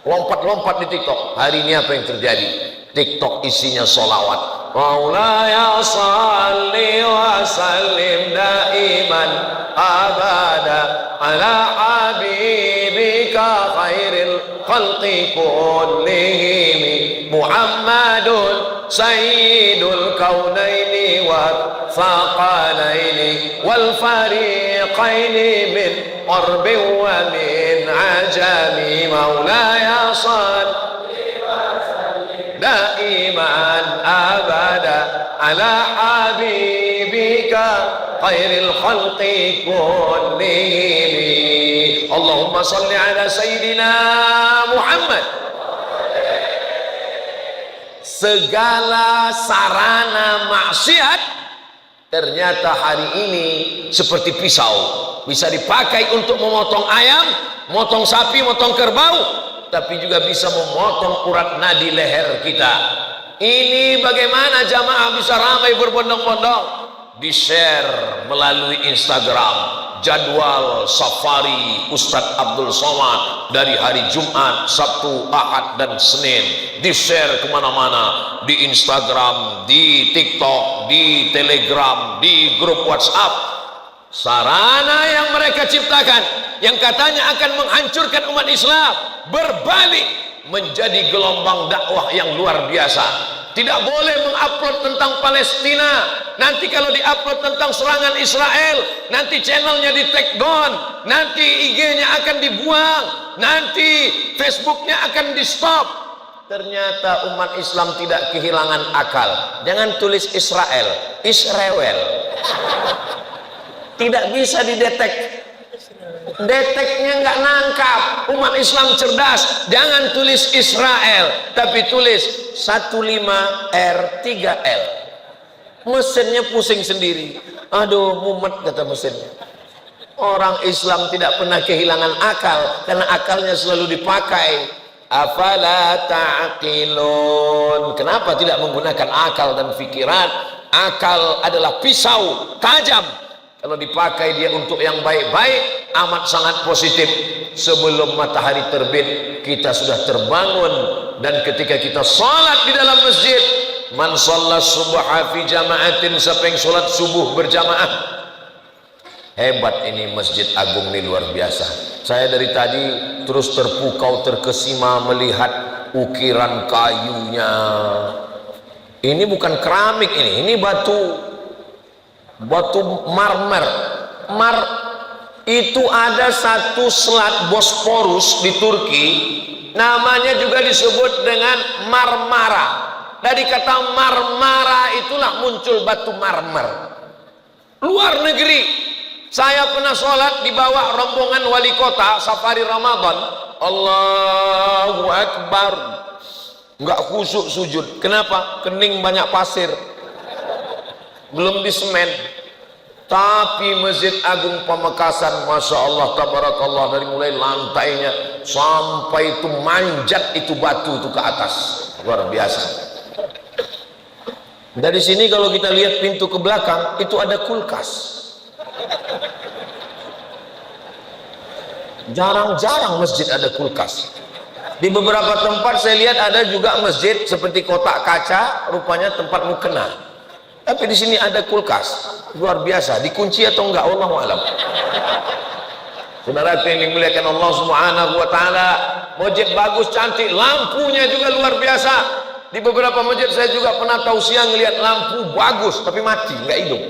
lompat-lompat di TikTok. Hari ini apa yang terjadi? TikTok isinya sholawat. Maulaya salli wa sallim daiman abada ala habibika khairil khalqi kullihim Muhammadun sayyidul kaunaini wa thaqalaini wal fariqaini min qarbin wa min ajami. Maulaya salli daiman abada ala habibika khairil khalqi kullihim. Allahumma salli ala sayyidina Muhammad segala sarana maksiat ternyata hari ini seperti pisau, bisa dipakai untuk memotong ayam, motong sapi, motong kerbau, tapi juga bisa memotong urat nadi leher kita. Ini bagaimana jamaah bisa ramai berbondong-bondong? Di-share melalui Instagram jadwal safari Ustadz Abdul Somad dari hari Jumat, Sabtu, Ahad, dan Senin. Di-share kemana-mana, di Instagram, di TikTok, di Telegram, di grup WhatsApp. Sarana yang mereka ciptakan yang katanya akan menghancurkan umat Islam berbalik menjadi gelombang dakwah yang luar biasa. Tidak boleh mengupload tentang Palestina. Nanti kalau diupload tentang serangan Israel, nanti channelnya di take down, nanti IG-nya akan dibuang, nanti Facebooknya akan di stop. Ternyata umat Islam tidak kehilangan akal. Jangan tulis Israel, Israel. Tidak bisa didetek. Deteknya nggak nangkap. Umat Islam cerdas. Jangan tulis Israel, tapi tulis 15R3L. Mesinnya pusing sendiri. Aduh, mumet kata mesinnya. Orang Islam tidak pernah kehilangan akal, karena akalnya selalu dipakai. Afala ta'qilun. Kenapa tidak menggunakan akal dan pikiran? Akal adalah pisau tajam. Kalau dipakai dia untuk yang baik-baik, amat sangat positif. Sebelum matahari terbit, kita sudah terbangun. Dan ketika kita sholat di dalam masjid, man shallas subha fi jama'atin, siapa yang sholat subuh berjamaah. Hebat ini Masjid Agung ini, luar biasa. Saya dari tadi terus terpukau, terkesima melihat ukiran kayunya. Ini bukan keramik, ini batu marmer. Itu ada satu selat Bosporus di Turki, namanya juga disebut dengan Marmara. Dari kata Marmara itulah muncul batu marmer. Luar negeri. Saya pernah sholat di bawah rombongan wali kota safari Ramadan. Allahu Akbar. Enggak khusyuk sujud. Kenapa? Kening banyak pasir, belum disemen. Tapi Masjid Agung Pamekasan, Masya Allah, tabarakallah, dari mulai lantainya sampai itu manjat itu batu itu ke atas, luar biasa. Dari sini kalau kita lihat pintu ke belakang, itu ada kulkas. Jarang-jarang masjid ada kulkas. Di beberapa tempat saya lihat ada juga masjid seperti kotak kaca, rupanya tempat mukena. Tapi di sini ada kulkas, luar biasa. Dikunci atau enggak, wallahu alam. Saudara yang dimuliakan Allah Subhanahu wa taala, masjid bagus, cantik, lampunya juga luar biasa. Di beberapa masjid saya juga pernah tausiah ngelihat lampu bagus tapi mati, enggak hidup.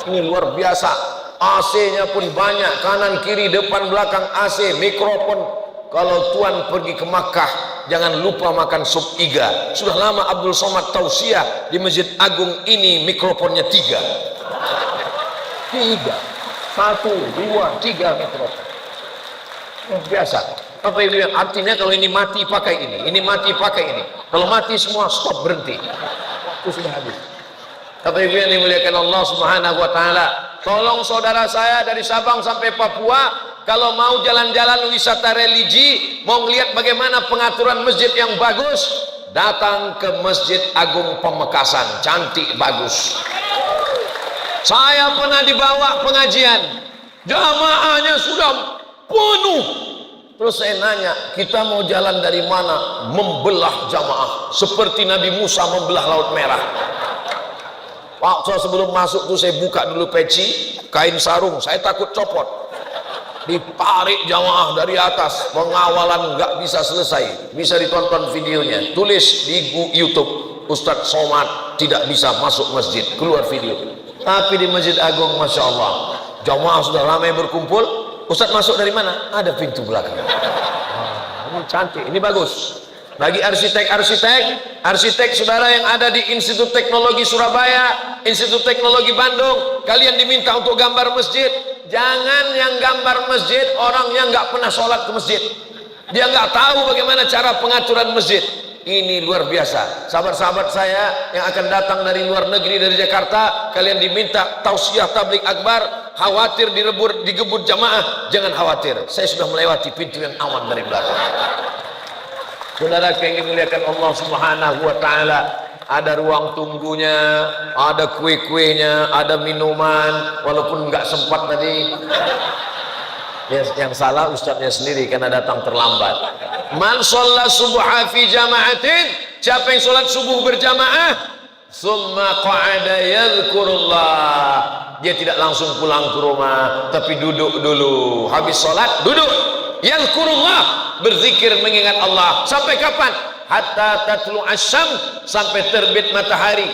Ini luar biasa. AC-nya pun banyak, kanan kiri depan belakang AC, mikrofon. Kalau tuan pergi ke Makkah, jangan lupa makan sup iga. Sudah lama Abdul Somad tausiah di Masjid Agung ini mikrofonnya 3. 1, 2, 3 mikrofon. Biasa. Apa itu yang artinya kalau ini mati pakai ini mati pakai ini. Kalau mati semua stop, berhenti. Itu sudah habis. Apa itu yang dimuliakan Allah Subhanahu wa taala. Tolong saudara saya dari Sabang sampai Papua, kalau mau jalan-jalan wisata religi, mau melihat bagaimana pengaturan masjid yang bagus, datang ke Masjid Agung Pamekasan, cantik bagus. Saya pernah dibawa pengajian, jamaahnya sudah penuh. Terus saya nanya, kita mau jalan dari mana? Membelah jamaah, seperti Nabi Musa membelah Laut Merah. Waktu sebelum masuk tuh saya buka dulu peci, kain sarung, saya takut copot. Ditarik jamaah dari atas, pengawalan nggak bisa selesai. Bisa ditonton videonya, tulis di YouTube, Ustadz Somad tidak bisa masuk masjid, keluar video. Tapi di Masjid Agung, Masya Allah, jamaah sudah ramai berkumpul. Ustadz masuk dari mana? Ada pintu belakang. Ini cantik, ini bagus. Bagi arsitek saudara yang ada di Institut Teknologi Surabaya, Institut Teknologi Bandung, kalian diminta untuk gambar masjid. Jangan yang gambar masjid orangnya nggak pernah sholat ke masjid, dia nggak tahu bagaimana cara pengaturan masjid. Ini luar biasa. Sahabat-sahabat saya yang akan datang dari luar negeri, dari Jakarta, kalian diminta tausiah tabligh akbar. Khawatir digebut jamaah, jangan khawatir, saya sudah melewati pintu yang aman dari belakang. Saudara yang dimuliakan Allah Subhanahu wa taala, ada ruang tunggunya, ada kue-kuenya, ada minuman, walaupun nggak sempat tadi. Yang salah ustadznya sendiri karena datang terlambat. Man shalla subha fi jama'atin, siapa yang sholat subuh berjamaah, summa qa'ada yadhkurullah, dia tidak langsung pulang ke rumah, tapi duduk dulu. Habis sholat duduk, yadhkurullah, berzikir mengingat Allah. Sampai kapan? Hatta tatlu asyam, sampai terbit matahari.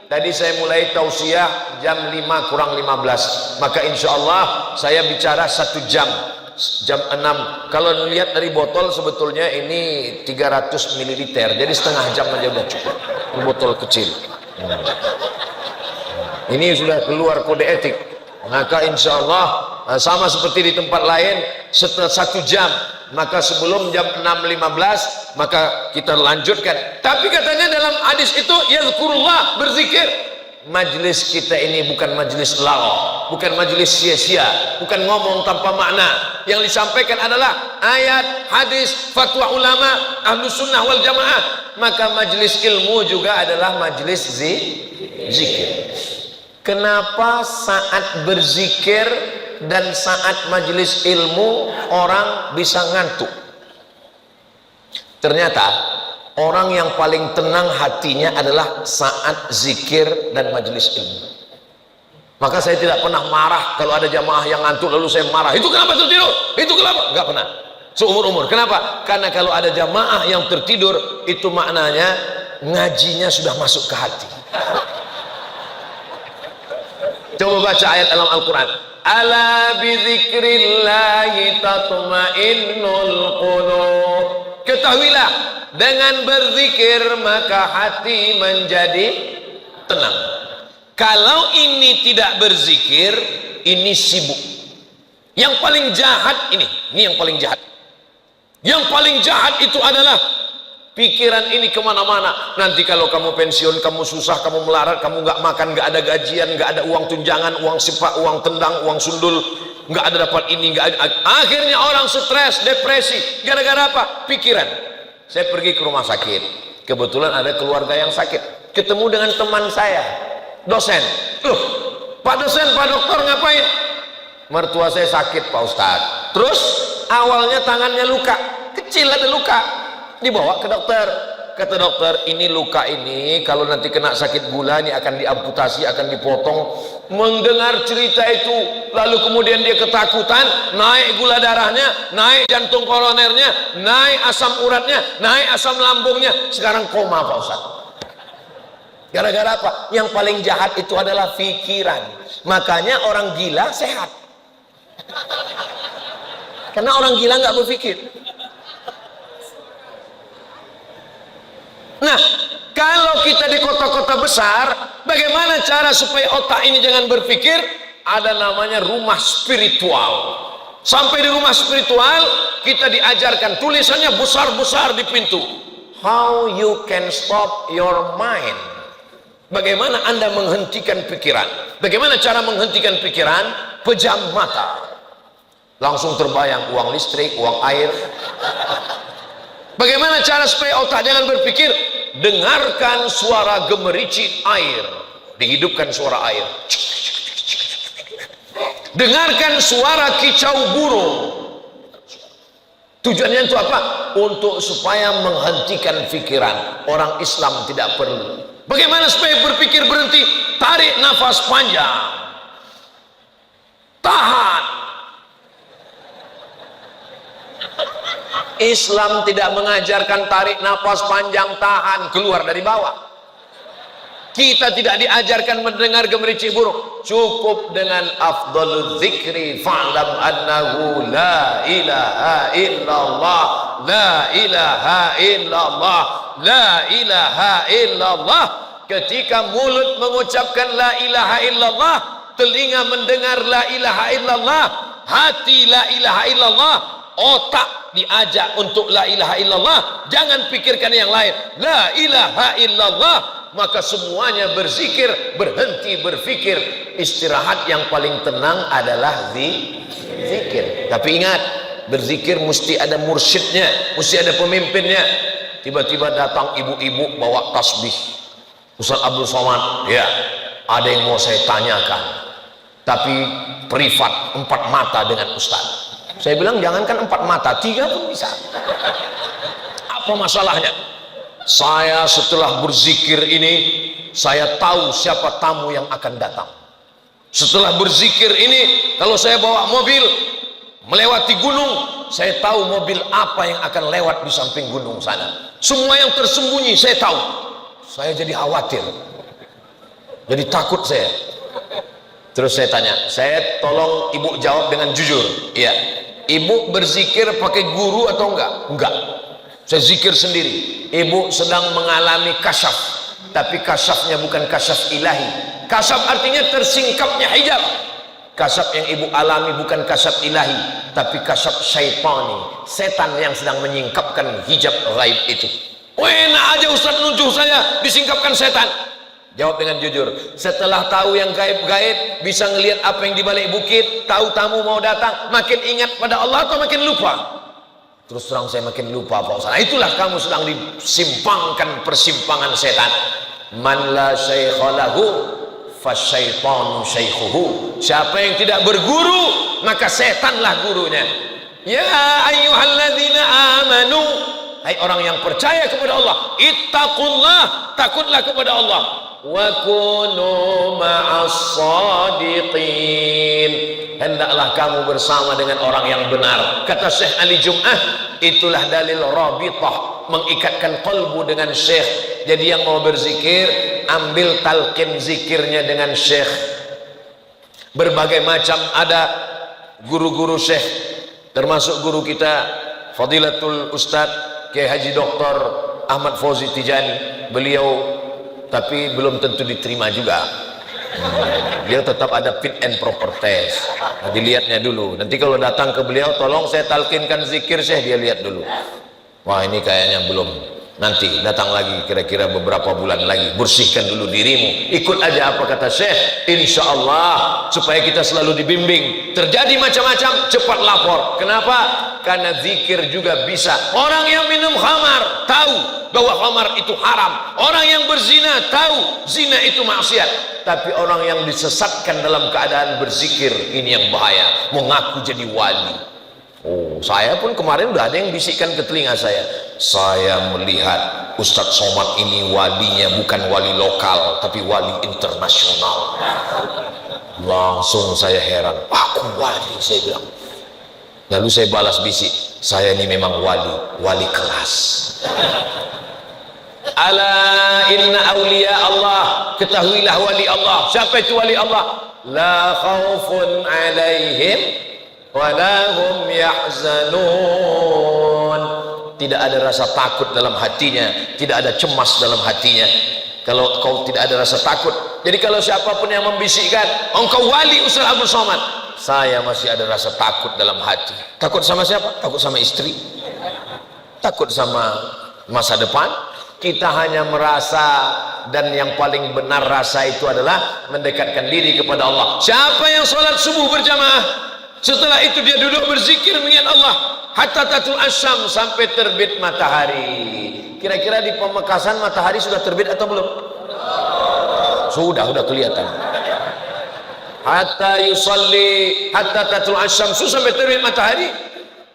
Tadi saya mulai tausiah jam 5 kurang 15, maka insya Allah saya bicara 1 jam, jam 6. Kalau lihat dari botol sebetulnya ini 300 ml, jadi setengah jam aja udah cukup. Ini botol kecil. Ini sudah keluar kode etik, maka insya Allah sama seperti di tempat lain, setelah 1 jam, maka sebelum jam 6.15 maka kita lanjutkan. Tapi katanya dalam hadis itu yazkurullah, berzikir. Majlis kita ini bukan majlis lagh, bukan majlis sia-sia, bukan ngomong tanpa makna. Yang disampaikan adalah ayat, hadis, fatwa ulama, ahlus sunnah wal jamaah. Maka majlis ilmu juga adalah majlis zikir. Kenapa saat berzikir dan saat majelis ilmu orang bisa ngantuk? Ternyata orang yang paling tenang hatinya adalah saat zikir dan majelis ilmu. Maka saya tidak pernah marah kalau ada jamaah yang ngantuk lalu saya marah, itu kenapa tertidur, itu kenapa, nggak pernah seumur-umur. Kenapa? Karena kalau ada jamaah yang tertidur, itu maknanya ngajinya sudah masuk ke hati. Coba baca ayat dalam Al-Quran. Ala bizikrillahi tatma'innul qulub. Ketahuilah, dengan berzikir maka hati menjadi tenang. Kalau ini tidak berzikir, ini sibuk. Yang paling jahat ini yang paling jahat. Yang paling jahat itu adalah pikiran ini kemana-mana. Nanti kalau kamu pensiun, kamu susah, kamu melarat, kamu nggak makan, nggak ada gajian, nggak ada uang tunjangan, uang sepak, uang tendang, uang sundul, nggak ada dapat ini, nggak ada. Akhirnya orang stres, depresi. Gara-gara apa? Pikiran. Saya pergi ke rumah sakit. Kebetulan ada keluarga yang sakit. Ketemu dengan teman saya, dosen. Loh, Pak dosen, Pak dokter ngapain? Mertua saya sakit, Pak Ustadz. Terus awalnya tangannya luka, kecil ada luka. Dibawa ke dokter, kata dokter, ini luka ini kalau nanti kena sakit gula ini akan diamputasi, akan dipotong. Mendengar cerita itu, lalu kemudian dia ketakutan, naik gula darahnya, naik jantung koronernya, naik asam uratnya, naik asam lambungnya, sekarang koma Pak Ustaz. Gara-gara apa? Yang paling jahat itu adalah pikiran. Makanya orang gila sehat, karena orang gila nggak berpikir. Nah, kalau kita di kota-kota besar, bagaimana cara supaya otak ini jangan berpikir? Ada namanya rumah spiritual. Sampai di rumah spiritual, kita diajarkan, tulisannya besar-besar di pintu. How you can stop your mind? Bagaimana Anda menghentikan pikiran? Bagaimana cara menghentikan pikiran? Pejam mata. Langsung terbayang uang listrik, uang air. Bagaimana cara supaya otak jangan berpikir? Dengarkan suara gemericik air, dihidupkan suara air. Dengarkan suara kicau burung. Tujuannya itu apa? Untuk supaya menghentikan pikiran. Orang Islam tidak perlu. Bagaimana supaya berpikir berhenti? Tarik nafas panjang, tahan. Islam tidak mengajarkan tarik nafas panjang, tahan, keluar dari bawah. Kita tidak diajarkan mendengar gemericik burung. Cukup dengan afdhalul zikri fa'lam annahu la ilaha illallah, la ilaha illallah, la ilaha illallah. Ketika mulut mengucapkan la ilaha illallah, telinga mendengar la ilaha illallah, hati la ilaha illallah, otak diajak untuk la ilaha illallah, jangan pikirkan yang lain. La ilaha illallah, maka semuanya berzikir, berhenti berpikir. Istirahat yang paling tenang adalah zikir. Tapi ingat, berzikir mesti ada mursyidnya, mesti ada pemimpinnya. Tiba-tiba datang ibu-ibu bawa tasbih. Ustaz Abdul Somad, ya, ada yang mau saya tanyakan, tapi privat 4 mata dengan Ustaz. Saya bilang jangankan 4 mata, 3 pun bisa. Apa masalahnya? Saya setelah berzikir ini, saya tahu siapa tamu yang akan datang. Setelah berzikir ini, kalau saya bawa mobil melewati gunung, saya tahu mobil apa yang akan lewat di samping gunung sana. Semua yang tersembunyi saya tahu. Saya jadi khawatir, jadi takut saya. Terus saya tanya, saya tolong ibu jawab dengan jujur. Iya, ibu berzikir pakai guru atau enggak? Enggak, saya zikir sendiri. Ibu sedang mengalami kasyaf, tapi kasyafnya bukan kasyaf ilahi. Kasyaf artinya tersingkapnya hijab. Kasyaf yang ibu alami bukan kasyaf ilahi, tapi kasyaf syaitani, setan yang sedang menyingkapkan hijab gaib itu. Enak aja Ustaz nuduh saya disingkapkan setan. Jawab dengan jujur. Setelah tahu yang gaib-gaib, bisa ngelihat apa yang di balik bukit, tahu tamu mau datang, makin ingat pada Allah atau makin lupa? Terus terang saya makin lupa Pak Ustaz. Nah, itulah kamu sedang disimpangkan persimpangan setan. Man la syaikha lahu fasyaitanu syaikhuhu. Siapa yang tidak berguru, maka setanlah gurunya. Ya ayyuhalladzina amanu, hai orang yang percaya kepada Allah, ittaqullah, takutlah kepada Allah. Wa kunu ma'as shadiqin, hendaklah kamu bersama dengan orang yang benar. Kata Syekh Ali Jum'ah, itulah dalil rabitah, mengikatkan qalbu dengan Syekh. Jadi yang mau berzikir, ambil talqin zikirnya dengan Syekh. Berbagai macam ada guru-guru Syekh, termasuk guru kita Fadilatul Ustadz Kiai Haji Dr. Ahmad Fauzi Tijani. Beliau tapi belum tentu diterima juga. Dia tetap ada fit and proper test. Nah, dilihatnya dulu. Nanti kalau datang ke beliau, tolong saya talkinkan zikir Syekh, dia lihat dulu. Wah, ini kayaknya belum. Nanti datang lagi kira-kira beberapa bulan lagi. Bersihkan dulu dirimu. Ikut aja apa kata Syekh. Insya Allah, supaya kita selalu dibimbing. Terjadi macam-macam, cepat lapor. Kenapa? Karena zikir juga bisa. Orang yang minum khamar tahu bahwa khamar itu haram. Orang yang berzina tahu zina itu maksiat. Tapi orang yang disesatkan dalam keadaan berzikir, ini yang bahaya. Mengaku jadi wali. Oh, saya pun kemarin udah ada yang bisikkan ke telinga saya. Saya melihat Ustadz Somad ini walinya bukan wali lokal, tapi wali internasional. Langsung saya heran. Aku wali, saya bilang. Lalu saya balas bisik, saya ini memang wali kelas. Ala inna awliya Allah, ketahuilah wali Allah. Siapa itu wali Allah? La khaufun alaihim wa la hum yahzanun. Tidak ada rasa takut dalam hatinya, tidak ada cemas dalam hatinya. Kalau kau tidak ada rasa takut, jadi kalau siapapun yang membisikkan engkau wali Ustaz Abdul Somad, saya masih ada rasa takut dalam hati. Takut sama siapa? Takut sama istri, takut sama masa depan. Kita hanya merasa, dan yang paling benar rasa itu adalah mendekatkan diri kepada Allah. Siapa yang sholat subuh berjamaah, setelah itu dia duduk berzikir mengingat Allah hatta tatul asyam, sampai terbit matahari. Kira-kira di Pamekasan matahari sudah terbit atau belum? Sudah kelihatan. Hatta yusalli hatta tatul asyam, sampai terbit matahari.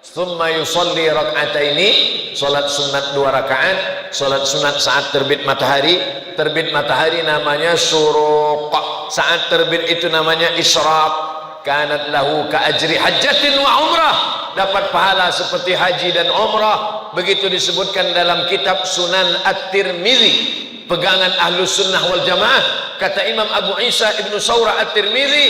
Thumma yusalli rak'ataini, salat sunat 2 rakaat. Salat sunat saat terbit matahari. Terbit matahari namanya syuruq, saat terbit itu namanya isyraq. Kanat lahu ka ajri hajjatin wa umrah, dapat pahala seperti haji dan umrah. Begitu disebutkan dalam kitab Sunan At-Tirmidzi, pegangan Ahlus Sunnah wal Jamaah. Kata Imam Abu Isa Ibnu Saurah At-Tirmidzi,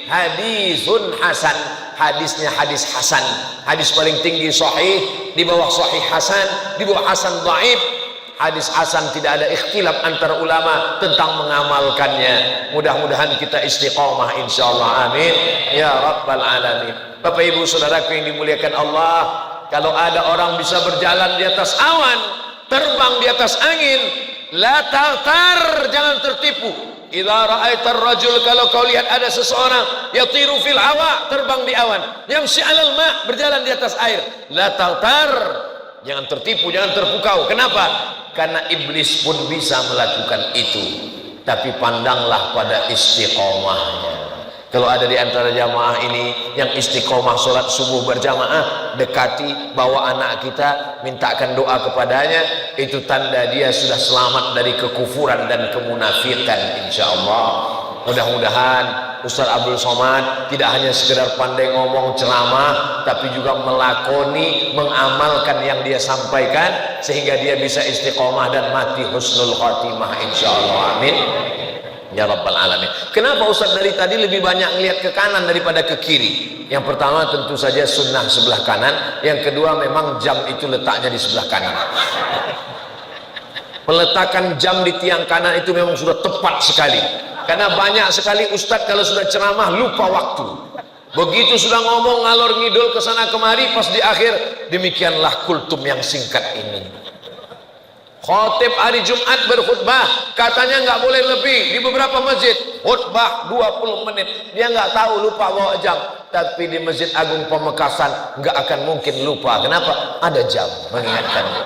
hadisun hasan, hadisnya hadis hasan. Hadis paling tinggi sahih, di bawah sahih hasan, di bawah hasan dhaif. hadis hasan, tidak ada ikhtilaf antara ulama tentang mengamalkannya. Mudah-mudahan kita istiqomah insyaallah, amin ya rabbal alamin. Bapak ibu saudaraku yang dimuliakan Allah, kalau ada orang bisa berjalan di atas awan, terbang di atas angin, la taghtar, jangan tertipu. Idza ra'aitar rajul, kalau kau lihat ada seseorang yatiru fil hawa, terbang di awan, yamshi 'alal ma, berjalan di atas air, la taghtar, jangan tertipu, jangan terpukau. Kenapa? Karena iblis pun bisa melakukan itu. Tapi pandanglah pada istiqomahnya. Kalau ada di antara jamaah ini yang istiqomah sholat subuh berjamaah, dekati, bawa anak kita, mintakan doa kepadanya, itu tanda dia sudah selamat dari kekufuran dan kemunafikan insyaallah. Mudah-mudahan Ustaz Abdul Somad tidak hanya sekedar pandai ngomong ceramah, tapi juga melakoni, mengamalkan yang dia sampaikan, sehingga dia bisa istiqomah dan mati husnul khatimah insyaallah, amin ya rabbal alamin. Kenapa Ustaz dari tadi lebih banyak ngelihat ke kanan daripada ke kiri? Yang pertama tentu saja sunnah sebelah kanan, yang kedua memang jam itu letaknya di sebelah kanan. Peletakan jam di tiang kanan itu memang sudah tepat sekali. Karena banyak sekali ustadz kalau sudah ceramah lupa waktu. Begitu sudah ngomong ngalor ngidul ke sana kemari, pas di akhir, demikianlah kultum yang singkat ini. Khotib hari Jumat berkhutbah, katanya nggak boleh lebih di beberapa masjid. Khutbah 20 menit, dia nggak tahu, lupa bawa jam. Tapi di Masjid Agung Pamekasan nggak akan mungkin lupa. Kenapa? Ada jam mengingatkannya.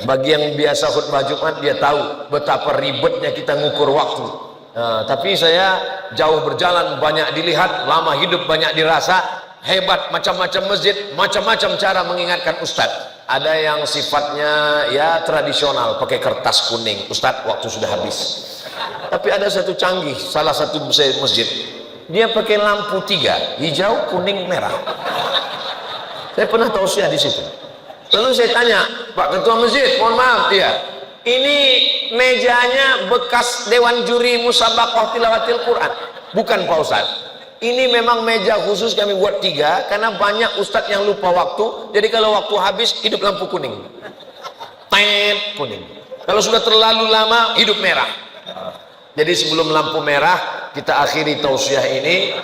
Bagi yang biasa khutbah Jumat, dia tahu betapa ribetnya kita ngukur waktu. Tapi saya jauh berjalan, banyak dilihat, lama hidup banyak dirasa, hebat, macam-macam masjid, macam-macam cara mengingatkan ustadz. Ada yang sifatnya ya tradisional, pakai kertas kuning, ustadz waktu sudah habis. Tapi ada satu canggih, salah satu masjid, dia pakai lampu 3, hijau, kuning, merah. Saya pernah tausiah di situ. Lalu saya tanya, Pak Ketua Masjid, mohon maaf ya, ini mejanya bekas Dewan Juri Musabaqah Tilawatil Quran. Bukan Pak Ustaz, ini memang meja khusus kami buat 3, karena banyak ustadz yang lupa waktu. Jadi kalau waktu habis, hidup lampu kuning, tet kuning. Kalau sudah terlalu lama, hidup merah. Jadi sebelum lampu merah, kita akhiri tausiah ini.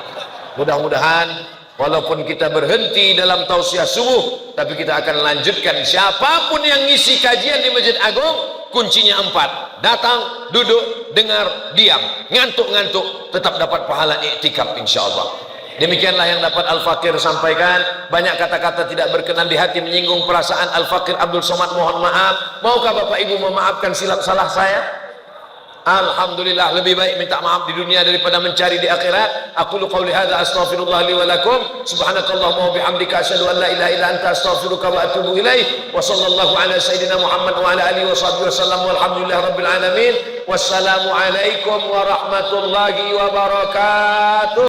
Mudah-mudahan walaupun kita berhenti dalam tausiah subuh, tapi kita akan lanjutkan. Siapapun yang ngisi kajian di Masjid Agung, kuncinya 4: datang, duduk, dengar, diam. Ngantuk-ngantuk tetap dapat pahala iktikaf insyaallah. Demikianlah yang dapat Al-Fakir sampaikan. Banyak kata-kata tidak berkenan di hati, menyinggung perasaan Al-Fakir Abdul Somad, mohon maaf. Maukah Bapak Ibu memaafkan silap salah saya? Alhamdulillah, lebih baik minta maaf di dunia daripada mencari di akhirat. Aku qouli hadza astaghfirullah li wa lakum. Subhanakallahumma wa bihamdika asyhadu an la ilaha illa anta astaghfiruka wa atubu ilaik. Wa sallallahu ala sayyidina Muhammad wa ala alihi wa sahbihi wasallam walhamdulillahi rabbil alamin. Wassalamu alaikum warahmatullahi wabarakatuh.